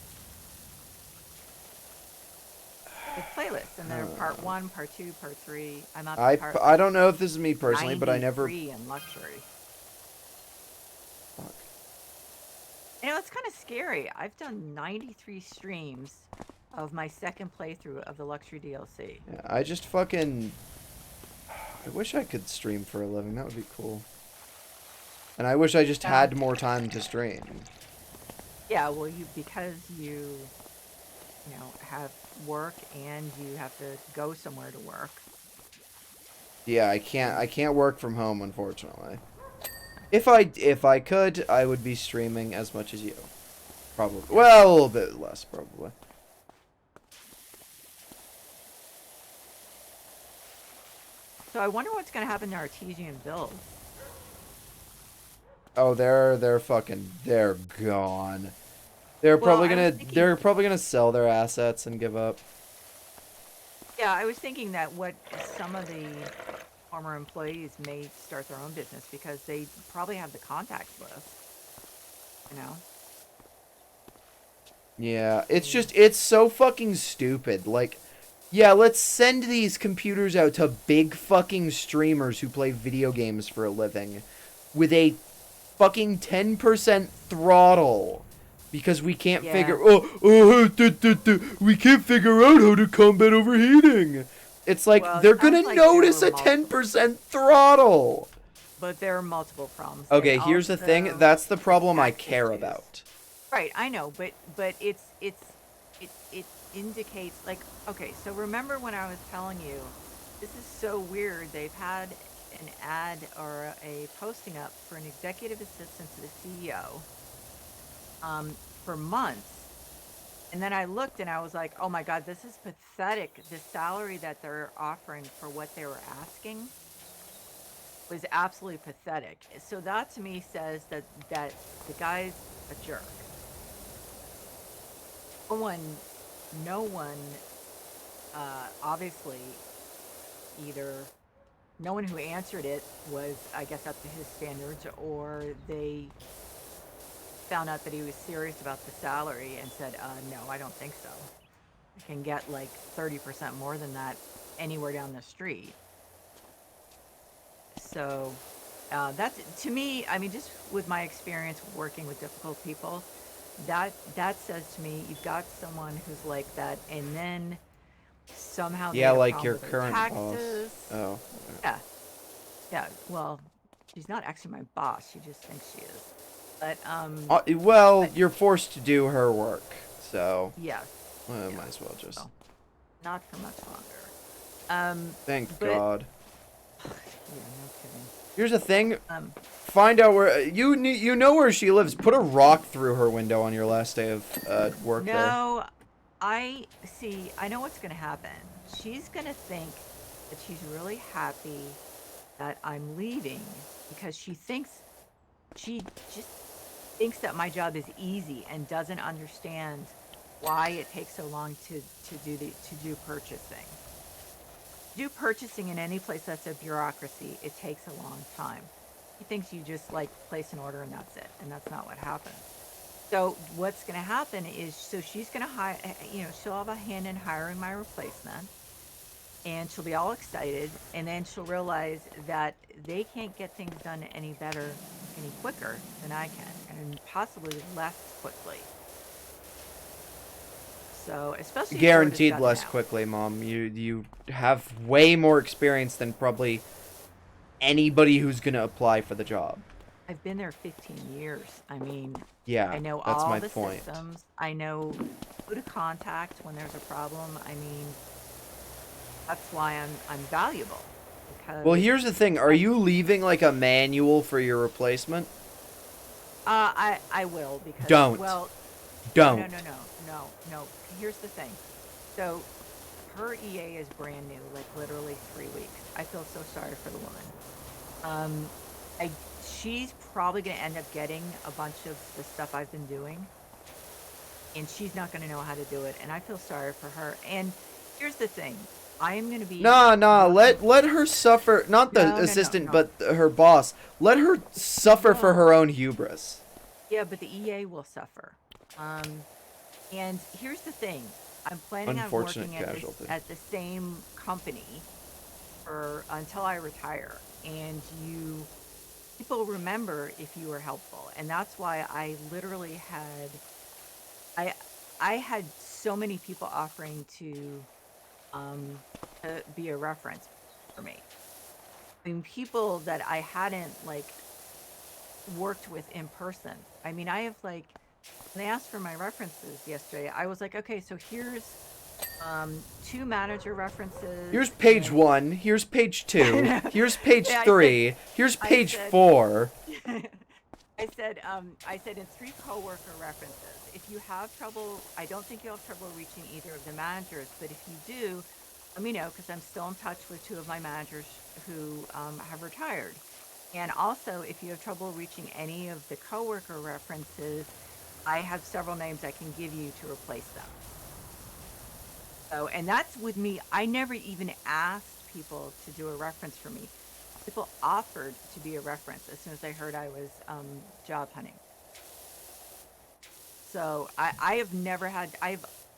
And they're part 1, part 2, part 3. I'm up to part I don't know if this is me personally, but I never... 93 in Luxury. Fuck. It's kind of scary. I've done 93 streams of my second playthrough of the Luxury DLC. Yeah, I just fucking... I wish I could stream for a living. That would be cool. And I wish I just had more time to stream. Yeah, well, because you have work and you have to go somewhere to work. Yeah, I can't work from home, unfortunately. If I could, I would be streaming as much as you. Probably. Well, a little bit less, probably. So I wonder what's going to happen to Artesian builds. Oh, they're gone. They're probably gonna sell their assets and give up. Yeah, I was thinking that some of the former employees may start their own business because they probably have the contacts list. Yeah, it's so fucking stupid. Like, yeah, let's send these computers out to big fucking streamers who play video games for a living with a fucking 10% throttle because we can't figure we can't figure out how to combat overheating. It's like, well, they're gonna notice a 10% throttle. But there are multiple problems. Okay, here's the thing. That's the problem I care about. Right, I know, but it indicates, like, okay, so remember when I was telling you, this is so weird. They've had an ad or a posting up for an executive assistant to the CEO for months. And then I looked and I was like, oh my God, this is pathetic. The salary that they're offering for what they were asking was absolutely pathetic. So that to me says that the guy's a jerk. No one, obviously, either no one who answered it was, I guess, up to his standards, or they found out that he was serious about the salary and said, no, I don't think so. I can get like 30% more than that anywhere down the street. So that's, to me, I mean, just with my experience working with difficult people, that says to me, you've got someone who's like that, and then somehow yeah, like your current taxes. Boss. Oh. Yeah. Well, she's not actually my boss. She just thinks she is. But well, you're forced to do her work, so. Yes. Well, might as well just. Well, not for much longer. Thank God. Yeah, no kidding. Here's the thing. Find out where you know where she lives. Put a rock through her window on your last day of work. No, I know what's gonna happen. She's gonna think that she's really happy that I'm leaving because she just thinks that my job is easy and doesn't understand why it takes so long to do purchasing. Do purchasing in any place that's a bureaucracy, it takes a long time. He thinks you just like place an order and that's it, and that's not what happens. So what's going to happen is, so she's going to hire, she'll have a hand in hiring my replacement, and she'll be all excited, and then she'll realize that they can't get things done any quicker than I can, and possibly less quickly. So, especially guaranteed less quickly, Mom. You have way more experience than probably anybody who's gonna apply for the job. I've been there 15 years. I mean, I Yeah, know that's all my the point. systems. I know who to contact when there's a problem. I mean, that's why I'm valuable Well, because here's the thing. Are I you leaving like a manual for your replacement? I will because Don't. well, no, no, Don't. no, no, no, no. Here's the thing. So her EA is brand new, like literally 3 weeks. I feel so sorry for the woman. Um, I she's probably gonna end up getting a bunch of the stuff I've been doing, and she's not gonna know how to do it. And I feel sorry for her. And here's the thing. I am gonna be Nah, nah. working. Let her suffer. Not the No, no, no, assistant, no, but her boss. Let her suffer for no. her own hubris. Yeah, but the EA will suffer. Um, and here's the thing. I'm planning on Unfortunate working casualty. at the same company for until I retire. And people remember if you were helpful. And that's why I literally had I I had so many people offering um to be a reference for me. I mean, people that I hadn't like worked with in person. I mean, I have like when they asked for my references yesterday, I was like, okay, so here's two manager references Here's page and 1. Here's page 2. yeah, Here's page I said 3. Here's I page said 4. I said in three coworker references. If you have trouble, I don't think you'll have trouble reaching either of the managers, but if you do, let me know because I'm still in touch with two of my managers who have retired. And also, if you have trouble reaching any of the coworker references, I have several names I can give you to replace them. So, and that's with me. I never even asked people to do a reference for me. People offered to be a reference as soon as they heard I was job hunting. So I've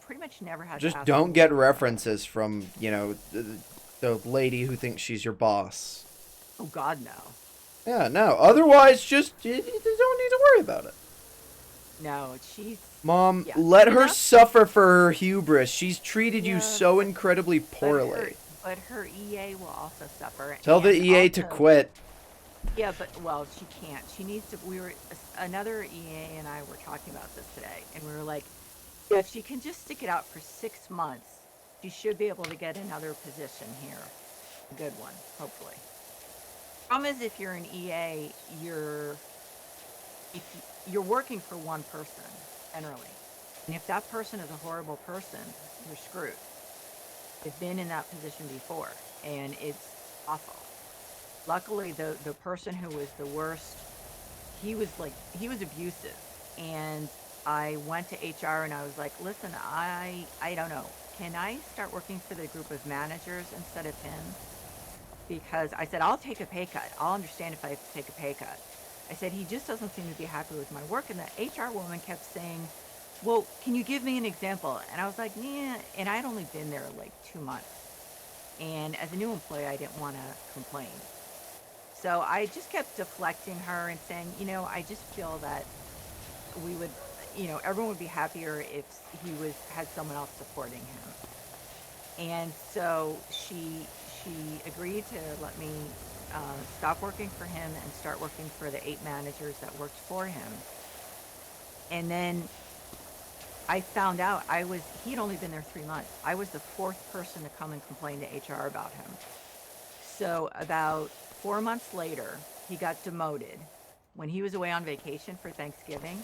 pretty much never had to Just ask don't anyone get for a reference. references from, the lady who thinks she's your boss. Oh God, no. Yeah, no. Otherwise, just you don't need to worry about it. No, she's, Mom, yeah. let And her that's, suffer for her hubris. She's treated you yeah, so incredibly but her, poorly. but her EA will also suffer. Tell the And EA to also, quit. yeah, but, well, she can't. She needs to, another EA and I were talking about this today, and we were like, yeah, if she can just stick it out for 6 months, she should be able to get another position here. A good one, hopefully. Problem is, if you're an EA, you're working for one person generally, and if that person is a horrible person, you're screwed. They've been in that position before, and it's awful. Luckily, the person who was the worst, he was abusive, and I went to HR and I was like, listen, I don't know, can I start working for the group of managers instead of him? Because I said, I'll take a pay cut. I'll understand if I have to take a pay cut. I said, he just doesn't seem to be happy with my work. And the HR woman kept saying, well, can you give me an example? And I was like, yeah. And I'd only been there like 2 months. And as a new employee, I didn't want to complain. So I just kept deflecting her and saying, I just feel that we would, everyone would be happier if he had someone else supporting him. And so she agreed to let me stop working for him and start working for the 8 managers that worked for him. And then I found out he'd only been there 3 months. I was the fourth person to come and complain to HR about him. So about 4 months later, he got demoted. When he was away on vacation for Thanksgiving,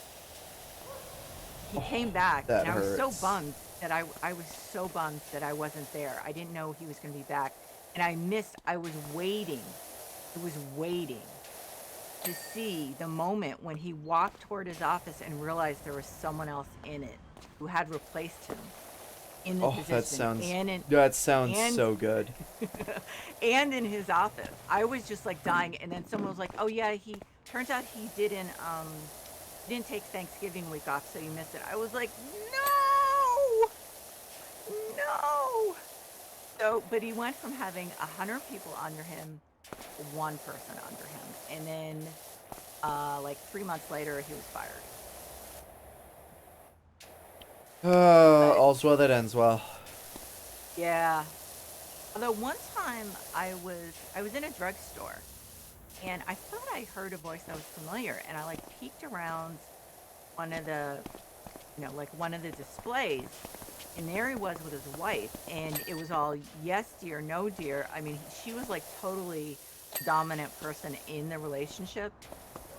he came back, That and I was so hurts. bummed that I was so bummed that I wasn't there. I didn't know he was going to be back, and I was waiting. I was waiting to see the moment when he walked toward his office and realized there was someone else in it who had replaced him in the Oh, position that sounds and so good. and in his office. I was just like dying, and then someone was like, "Oh yeah, he turns out he didn't take Thanksgiving week off, so you missed it." I was like, "No, no." So, but he went from having 100 people under him to one person under him, and then like 3 months later, he was fired. But All's well that ends well. yeah, although one time I was in a drugstore and I thought I heard a voice that was familiar, and I like peeked around one of the, like one of the displays, and there he was with his wife, and it was all yes, dear, no, dear. I mean, she was like totally dominant person in the relationship.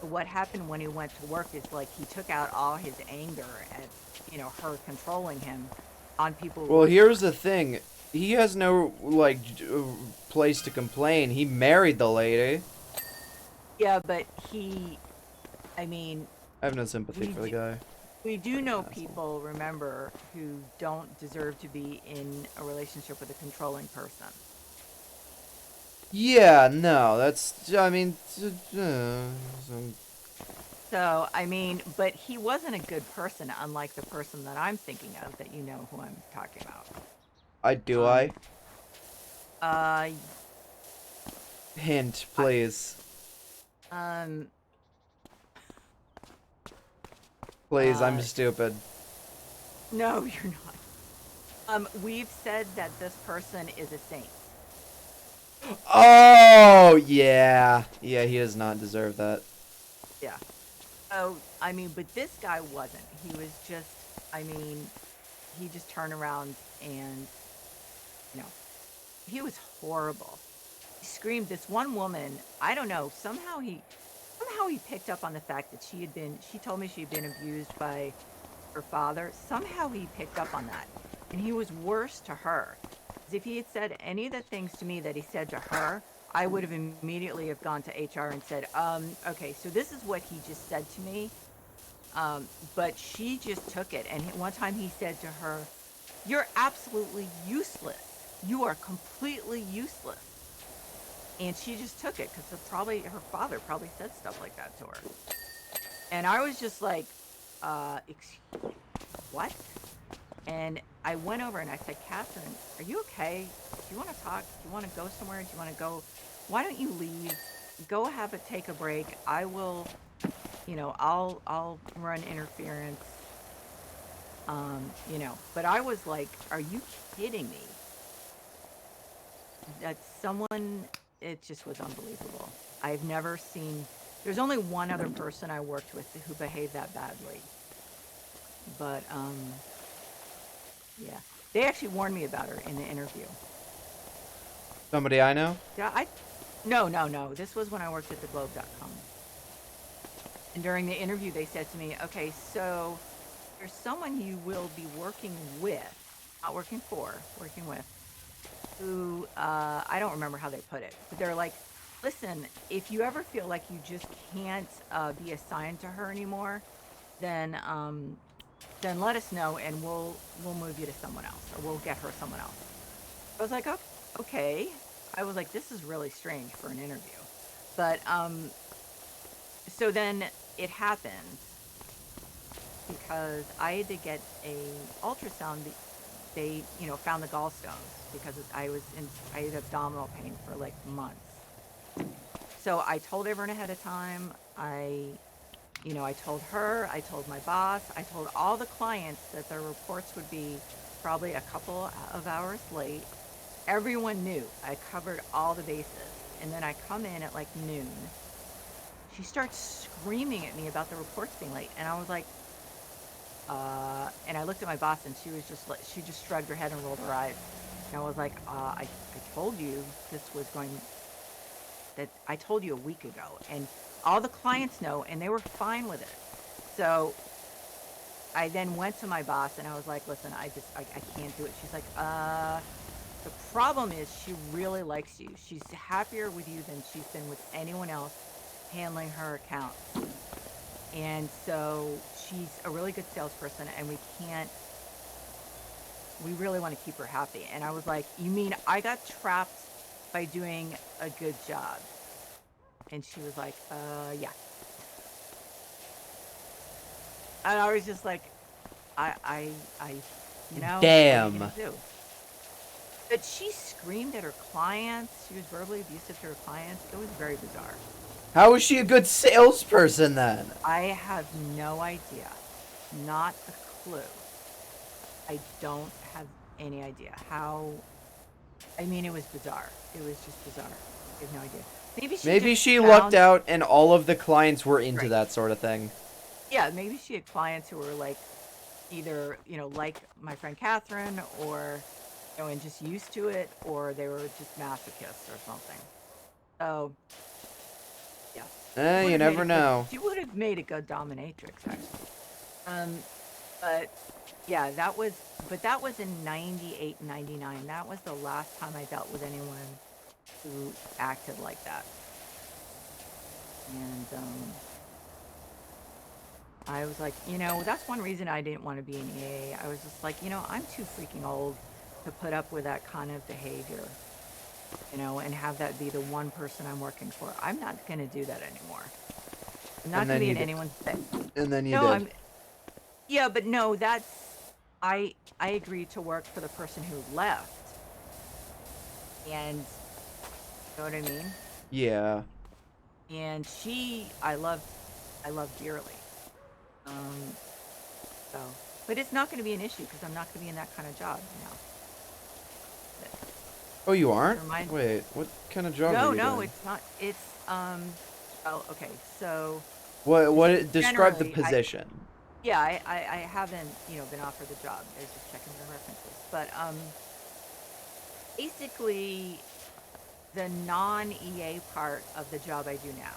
But what happened when he went to work is like he took out all his anger at, her controlling him on people who Well, worked for here's her. the thing. He has no, like, place to complain. He married the lady. Yeah, but I mean, I have no sympathy we for the do, guy. we do know Asshole. people, remember, who don't deserve to be in a relationship with a controlling person. Yeah, no, that's, I mean, So, I mean, but he wasn't a good person, unlike the person that I'm thinking of, that you know who I'm talking about. do Um, I? uh, Hint, I, please. um, Please, I'm uh, stupid. no, you're not. We've said that this person is a saint. Oh, yeah. Yeah, he does not deserve that. Yeah. Oh, I mean, but this guy wasn't. He was just, I mean, he just turned around and, you know, he was horrible. He screamed. This one woman, I don't know, somehow he picked up on the fact that she told me she had been abused by her father. Somehow he picked up on that. And he was worse to her. 'Cause if he had said any of the things to me that he said to her, I would have immediately have gone to HR and said, okay, so this is what he just said to me. But she just took it. And one time he said to her, "You're absolutely useless. You are completely useless." And she just took it because her father probably said stuff like that to her. And I was just like, what? And I went over and I said, "Catherine, are you okay? Do you want to talk? Do you want to go somewhere? Do you want to go? Why don't you leave? Go take a break. I will, I'll run interference." But I was like, "Are you kidding me?" That someone, it just was unbelievable. I've never seen, there's only one other person I worked with who behaved that badly. But, yeah. They actually warned me about her in the interview. Somebody I know? Yeah, no, no, no. This was when I worked at theglobe.com. And during the interview, they said to me, "Okay, so there's someone you will be working with, not working for, working with, who, I don't remember how they put it, but they're like, listen, if you ever feel like you just can't be assigned to her anymore, then let us know and we'll move you to someone else, or we'll get her someone else." I was like, "Oh, okay." I was like, "This is really strange for an interview." But so then it happened because I had to get a ultrasound. They, found the gallstones because I had abdominal pain for like months. So I told everyone ahead of time. I told her, I told my boss, I told all the clients that their reports would be probably a couple of hours late. Everyone knew. I covered all the bases. And then I come in at like noon. She starts screaming at me about the reports being late. And I was like, and I looked at my boss and she just shrugged her head and rolled her eyes. And I was like, I told you that I told you a week ago. And all the clients know, and they were fine with it. So I then went to my boss and I was like, "Listen, I can't do it." She's like, the problem is she really likes you. She's happier with you than she's been with anyone else handling her accounts. And so she's a really good salesperson, and we really want to keep her happy." And I was like, "You mean I got trapped by doing a good job?" And she was like, "Yeah." And I was just like, I, what are you Damn. gonna do? But she screamed at her clients. She was verbally abusive to her clients. It was very bizarre. How is she a good salesperson then? I have no idea. Not a clue. I don't have any idea how. I mean, it was bizarre. It was just bizarre. I have no idea. Maybe she Maybe just she lucked found out and all of the clients were into right. that sort of thing. Yeah, maybe she had clients who were like either, like my friend Catherine or and just used to it, or they were just masochists or something. So yeah. Would You have made never a good know. she would have made a good dominatrix actually. Um but yeah, that was in 98, 99. That was the last time I dealt with anyone who acted like that. And I was like, that's one reason I didn't want to be in EA. I was just like, I'm too freaking old to put up with that kind of behavior, and have that be the one person I'm working for. I'm not going to do that anymore. I'm not And going to then be you in did. anyone's bed. And then you No, did. yeah, but no, I agreed to work for the person who left. And, you know what I mean? Yeah. And I loved dearly. Um, so, but it's not going to be an issue because I'm not going to be in that kind of job now. Oh, you It aren't? reminds Wait, what kind of job are No, you no, doing? it's not. It's well, okay. So just Describe the generally, position. yeah, I haven't, been offered the job. I was just checking the references. But basically the non-EA part of the job I do now.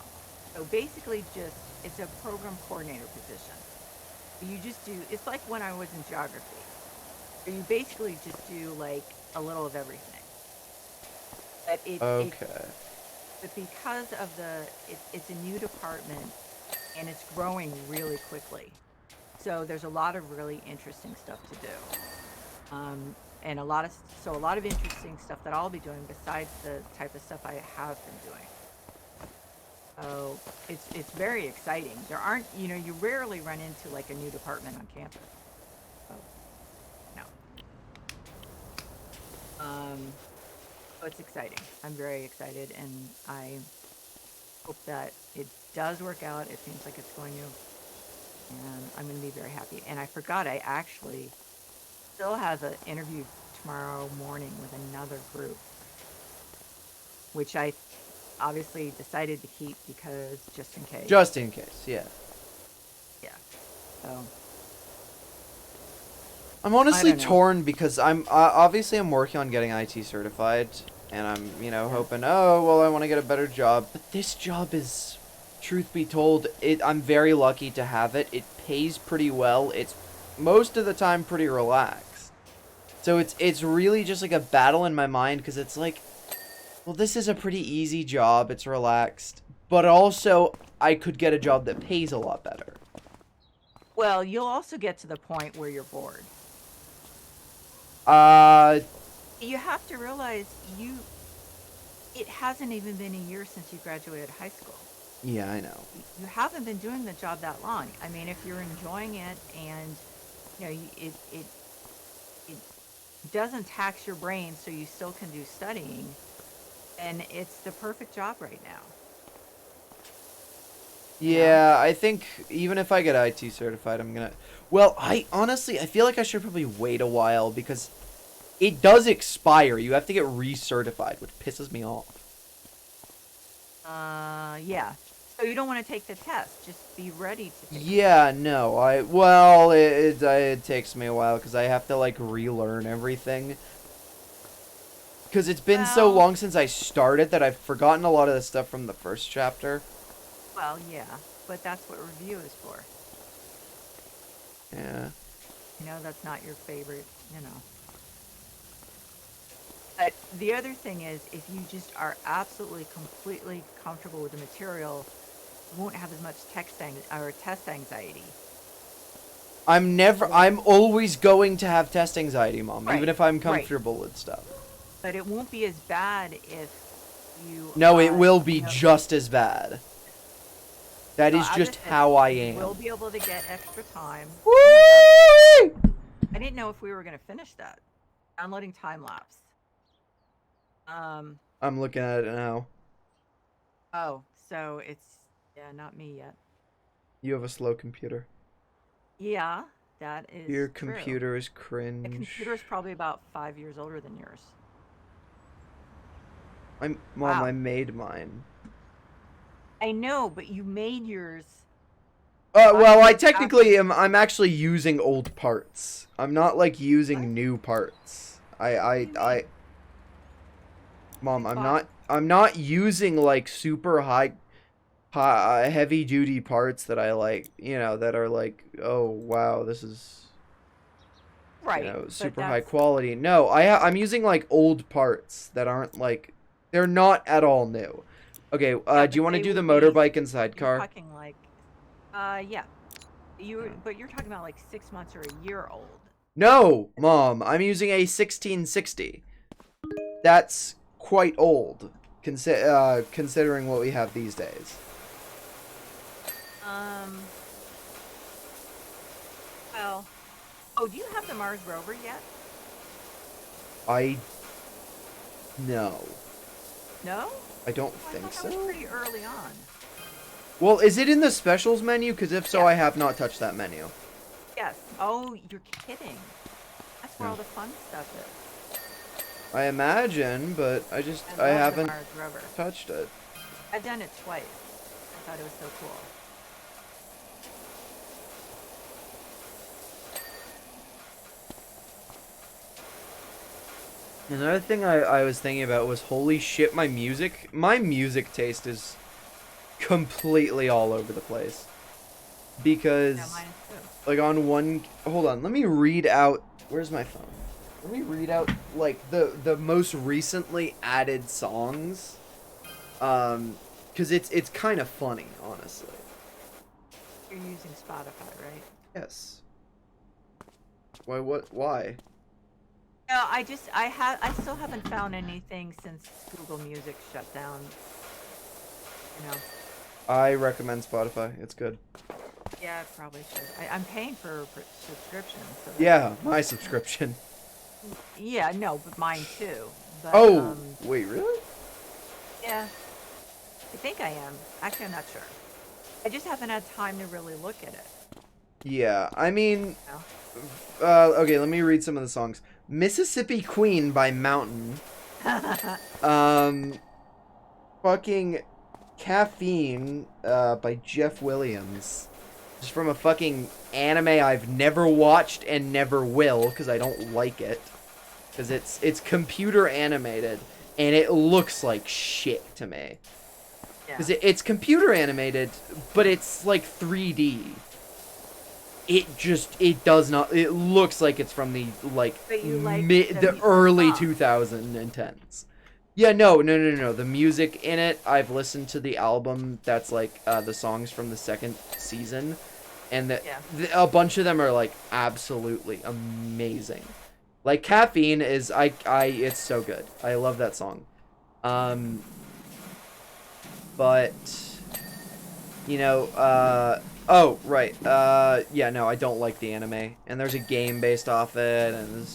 So basically just it's a program coordinator position. You just do it's like when I was in geography. So you basically just do like a little of everything. But it Okay. but because of it's a new department and it's growing really quickly. So there's a lot of really interesting stuff to do. And a lot of interesting stuff that I'll be doing besides the type of stuff I have been doing. So it's very exciting. There aren't, you rarely run into like a new department on campus. So no. So it's exciting. I'm very excited and I hope that it does work out. It seems like it's going to, and I'm going to be very happy. And I forgot, I actually still have an interview tomorrow morning with another group, which I obviously decided to keep because just in case. Just in case, yeah. Yeah. So I'm I honestly don't know. torn because I'm working on getting IT certified, and I'm Yeah. hoping, oh well, I want to get a better job. But this job is, truth be told, I'm very lucky to have it. It pays pretty well. It's most of the time pretty relaxed. So it's really just like a battle in my mind because it's like, well, this is a pretty easy job. It's relaxed, but also I could get a job that pays a lot better. Well, you'll also get to the point where you're bored. Uh, You have to realize it hasn't even been a year since you graduated high school. yeah, I know. You haven't been doing the job that long. I mean, if you're enjoying it and it doesn't tax your brain so you still can do studying, and it's the perfect job right now, you know? Yeah, I think even if I get IT certified, I'm gonna. Well, I feel like I should probably wait a while because it does expire. You have to get recertified, which pisses me off. Yeah. So you don't want to take the test. Just be ready to take the test. Yeah, no, well, it takes me a while because I have to like relearn everything. Because it's been so Well, long since I started that I've forgotten a lot of the stuff from the first chapter. well, yeah. But that's what review is for. Yeah. That's not your favorite. But the other thing is, if you just are absolutely, completely comfortable with the material, you won't have as much test anxiety. So, I'm always going to have test anxiety, Mom, even right, if I'm right. comfortable with stuff. But it won't be as bad if you, No, it will be just as bad. That so is as I just said, how I you will am. be able to get extra time. Oh my God. Whee! I didn't know if we were going to finish that. Downloading time lapse. Um, I'm looking at it now. oh, so yeah, not me yet. You have a slow computer. Yeah, that is Your true. computer is The computer cringe. is probably about 5 years older than yours. Mom, I Wow. made mine. I know, but you made yours. Well, I Obviously technically am. I'm actually using old parts. I'm not like What? using new parts. What do you mean? Mom, You bought. I'm not using like super heavy duty parts that I like. You know, that are like, oh wow, this is, you Right, know, but super high that's quality. No, I'm using like old parts that aren't like, they're not at all new. Okay, yeah, do but you want to they do the would be. motorbike and You're sidecar? talking like, yeah. But you're talking about like 6 months or a year old. No, Mom, I'm using a 1660. That's quite old, considering what we have these days. Um. Well. Oh, do you have the Mars rover yet? I no, No. I don't Oh, I think thought that was so. pretty early on. Well, is it in the specials menu? Because if so, Yes. I have not touched that menu. Yes. Oh, you're kidding. That's where No. all the fun stuff is. I imagine, but I I love the haven't Mars rover. touched it. I've done it twice. I thought it was so cool. Another thing I was thinking about was, holy shit, my music taste is completely all over the place. Yeah, Because, mine too. like, hold on, let me read out, where's my phone? Let me read out, like, the most recently added songs. Because it's kind of funny, honestly. You're using Spotify, right? Yes. Why? No, I still haven't found anything since Google Music shut down. You know. I recommend Spotify. It's good. Yeah, I probably should. I'm paying for subscription, so Yeah, my subscription. yeah, no, but mine too. But Oh, wait, really? yeah, I think I am. Actually, I'm not sure. I just haven't had time to really look at it. Yeah, I mean, You okay, let me read some of the songs. Mississippi Queen by Mountain. know? Um, fucking Caffeine, by Jeff Williams. Just from a fucking anime I've never watched and never will, because I don't like it. Because it's computer animated, and it looks like shit to me. Yeah. Because it's computer animated, but it's like 3D. It does not, it looks like it's from the, like, But you like the early songs. 2010s. Yeah, no. The music in it, I've listened to the album that's, like, the songs from the second season. And Yeah. a bunch of them are, like, absolutely amazing. Like, Caffeine is, it's so good. I love that song. But, you know, oh, right, yeah, no, I don't like the anime. And there's a game based off it, and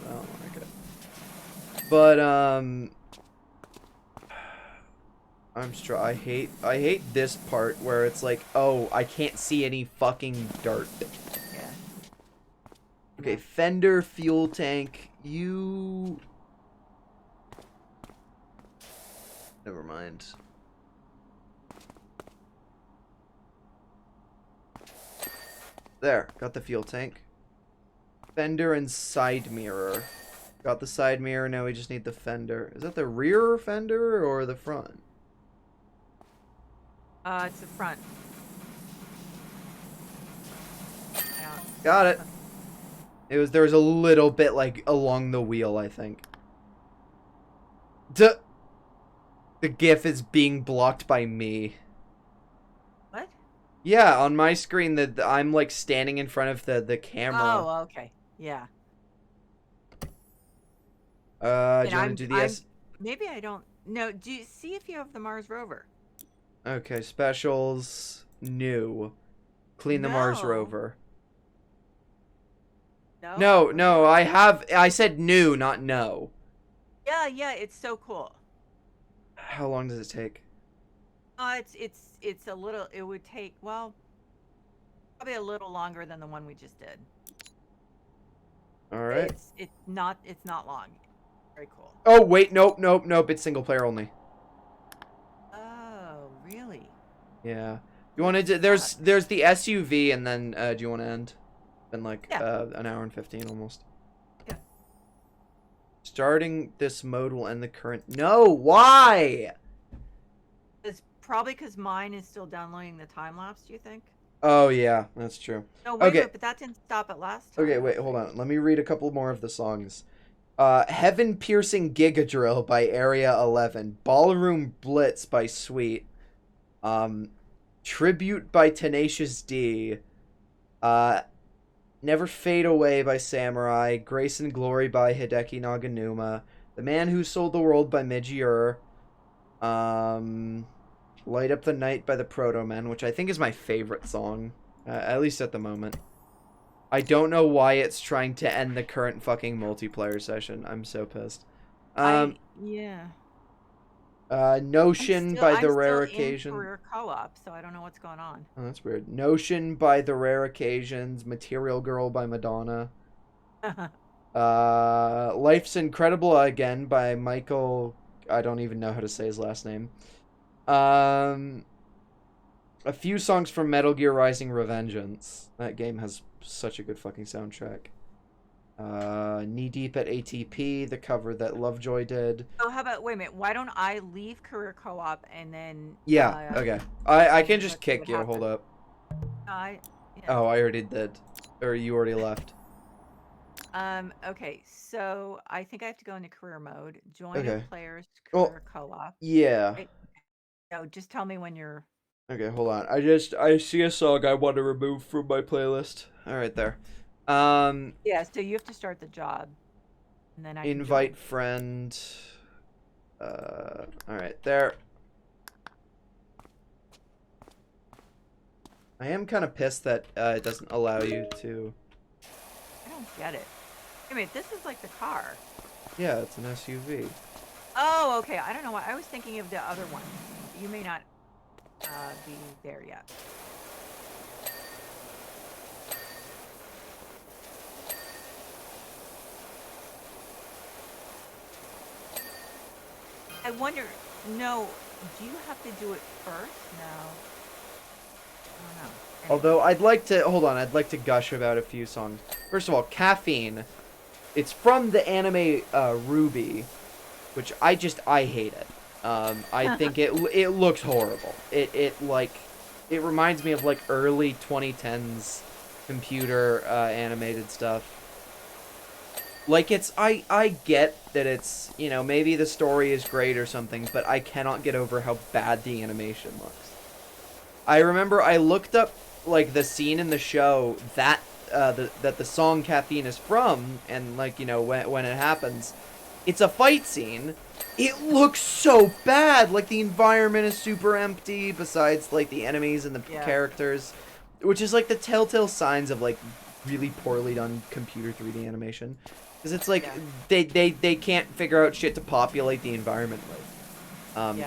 I don't like it. But, I hate this part where it's like, oh, I can't see any fucking dirt. Yeah. Okay, Fender fuel tank, never mind. There, got the fuel tank. Fender and side mirror. Got the side mirror, now we just need the fender. Is that the rear fender or the front? It's the front. Yeah. Got it. There was a little bit, like, along the wheel, I think. The GIF is being blocked by me. What? Yeah, on my screen, I'm, like, standing in front of the camera. Oh, okay. Yeah. Do you want to And do the S? maybe I don't. No, do you see if you have the Mars rover? Okay, specials, new. Clean the Mars No. rover. No. No, I said new, not no. Yeah, it's so cool. How long does it take? It's a little. It would take, well, probably a little longer than the one we just did. All But right. it's not long. Very cool. Oh, wait, nope. It's single player only. Oh, Really? Yeah. You want to? There's the SUV, and then do you want to end? Been like Yeah. an hour and 15 almost. Yeah. Starting this mode will end the current. No, why? It's probably because mine is still downloading the time lapse. Do you think? Oh yeah, that's true. No, wait a Okay. minute, but that didn't stop it last Okay, time. wait, hold on. Let me read a couple more of the songs. Heaven Piercing Giga Drill by Area 11. Ballroom Blitz by Sweet. Tribute by Tenacious D. Uh, Never Fade Away by Samurai. Grace and Glory by Hideki Naganuma. The Man Who Sold the World by Midgiur. Light Up the Night by the Proto Men, which I think is my favorite song, at least at the moment. I don't know why it's trying to end the current fucking multiplayer session. I'm so pissed. Yeah. Notion by I'm the still Rare in Occasion. career co-op, so I don't know what's going on. Oh, that's weird. Notion by the Rare Occasions. Material Girl by Madonna. Life's Incredible Again by Michael. I don't even know how to say his last name. A few songs from Metal Gear Rising: Revengeance. That game has such a good fucking soundtrack. Knee Deep at ATP, the cover that Lovejoy did. So how about, wait a minute, why don't I leave career co-op and then Yeah, okay. I can and just let's see kick what you. Hold happens. up. Yeah. Oh, I already did. Or you already left. Okay, so I think I have to go into career mode. Join Okay. a player's Well, career co-op. yeah. Right? No, just tell me when you're. Okay, hold on. I see a song I want to remove from my playlist. All right, there. Yeah, so you have to start the job, and then I can Invite join. friend. All right, there. I am kind of pissed that it doesn't allow you to. I don't get it. Wait a minute, this is like the car. Yeah, it's an SUV. Oh, okay. I don't know why. I was thinking of the other one. You may not be there yet. I wonder, no, do you have to do it first? No. I don't know. Anyway. Although I'd like to hold on, I'd like to gush about a few songs. First of all, Caffeine. It's from the anime Ruby, which I hate it. I think it looks horrible. It reminds me of like early 2010s computer animated stuff. Like I get that it's, you know, maybe the story is great or something, but I cannot get over how bad the animation looks. I remember I looked up like the scene in the show that that the song Caffeine is from, and like, you know, when it happens, it's a fight scene. It looks so bad. Like the environment is super empty besides like the enemies and the characters, which is like the telltale signs of like really poorly done computer 3D animation. Because it's like they can't figure out shit to populate the environment with.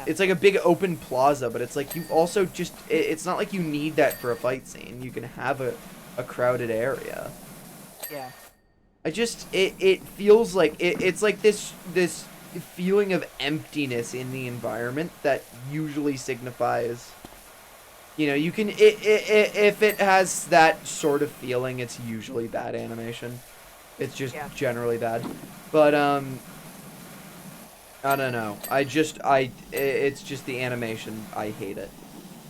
It's like a big open plaza, but it's like you also just it's not like you need that for a fight scene. You can have a crowded area. Yeah. It feels like it's like this feeling of emptiness in the environment that usually signifies, you know, you can if it has that sort of feeling, it's usually bad animation. It's just generally bad. But I don't know. It's just the animation. I hate it.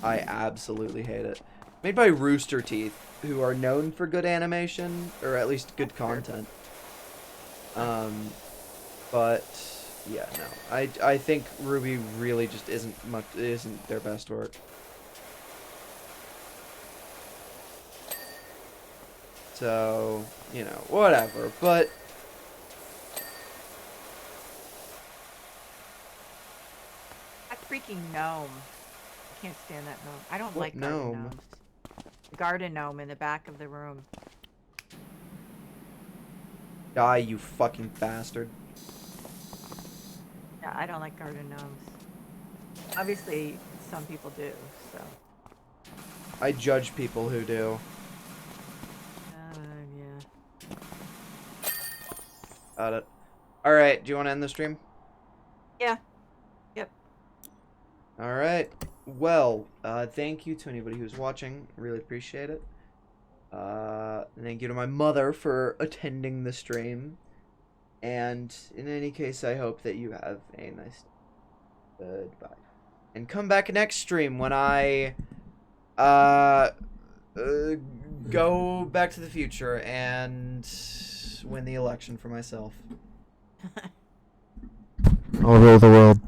I absolutely hate it. Made by Rooster Teeth, who are known for good animation, or at least good content. But yeah, no. I think Ruby really just isn't their best work. So, you know, whatever. But that freaking gnome. I can't stand that gnome. I don't like garden gnome? gnomes. The garden gnome in the back of the room. Die, you fucking bastard. Yeah, I don't like garden gnomes. Obviously, some people do, so. I judge people who do. Yeah. Got it. Alright, do you want to end the stream? Yeah. Yep. Alright. well, thank you to anybody who's watching. Really appreciate it. Thank you to my mother for attending the stream. And in any case, I hope that you have a nice goodbye. And come back next stream when I go back to the future and win the election for myself. I'll rule the world.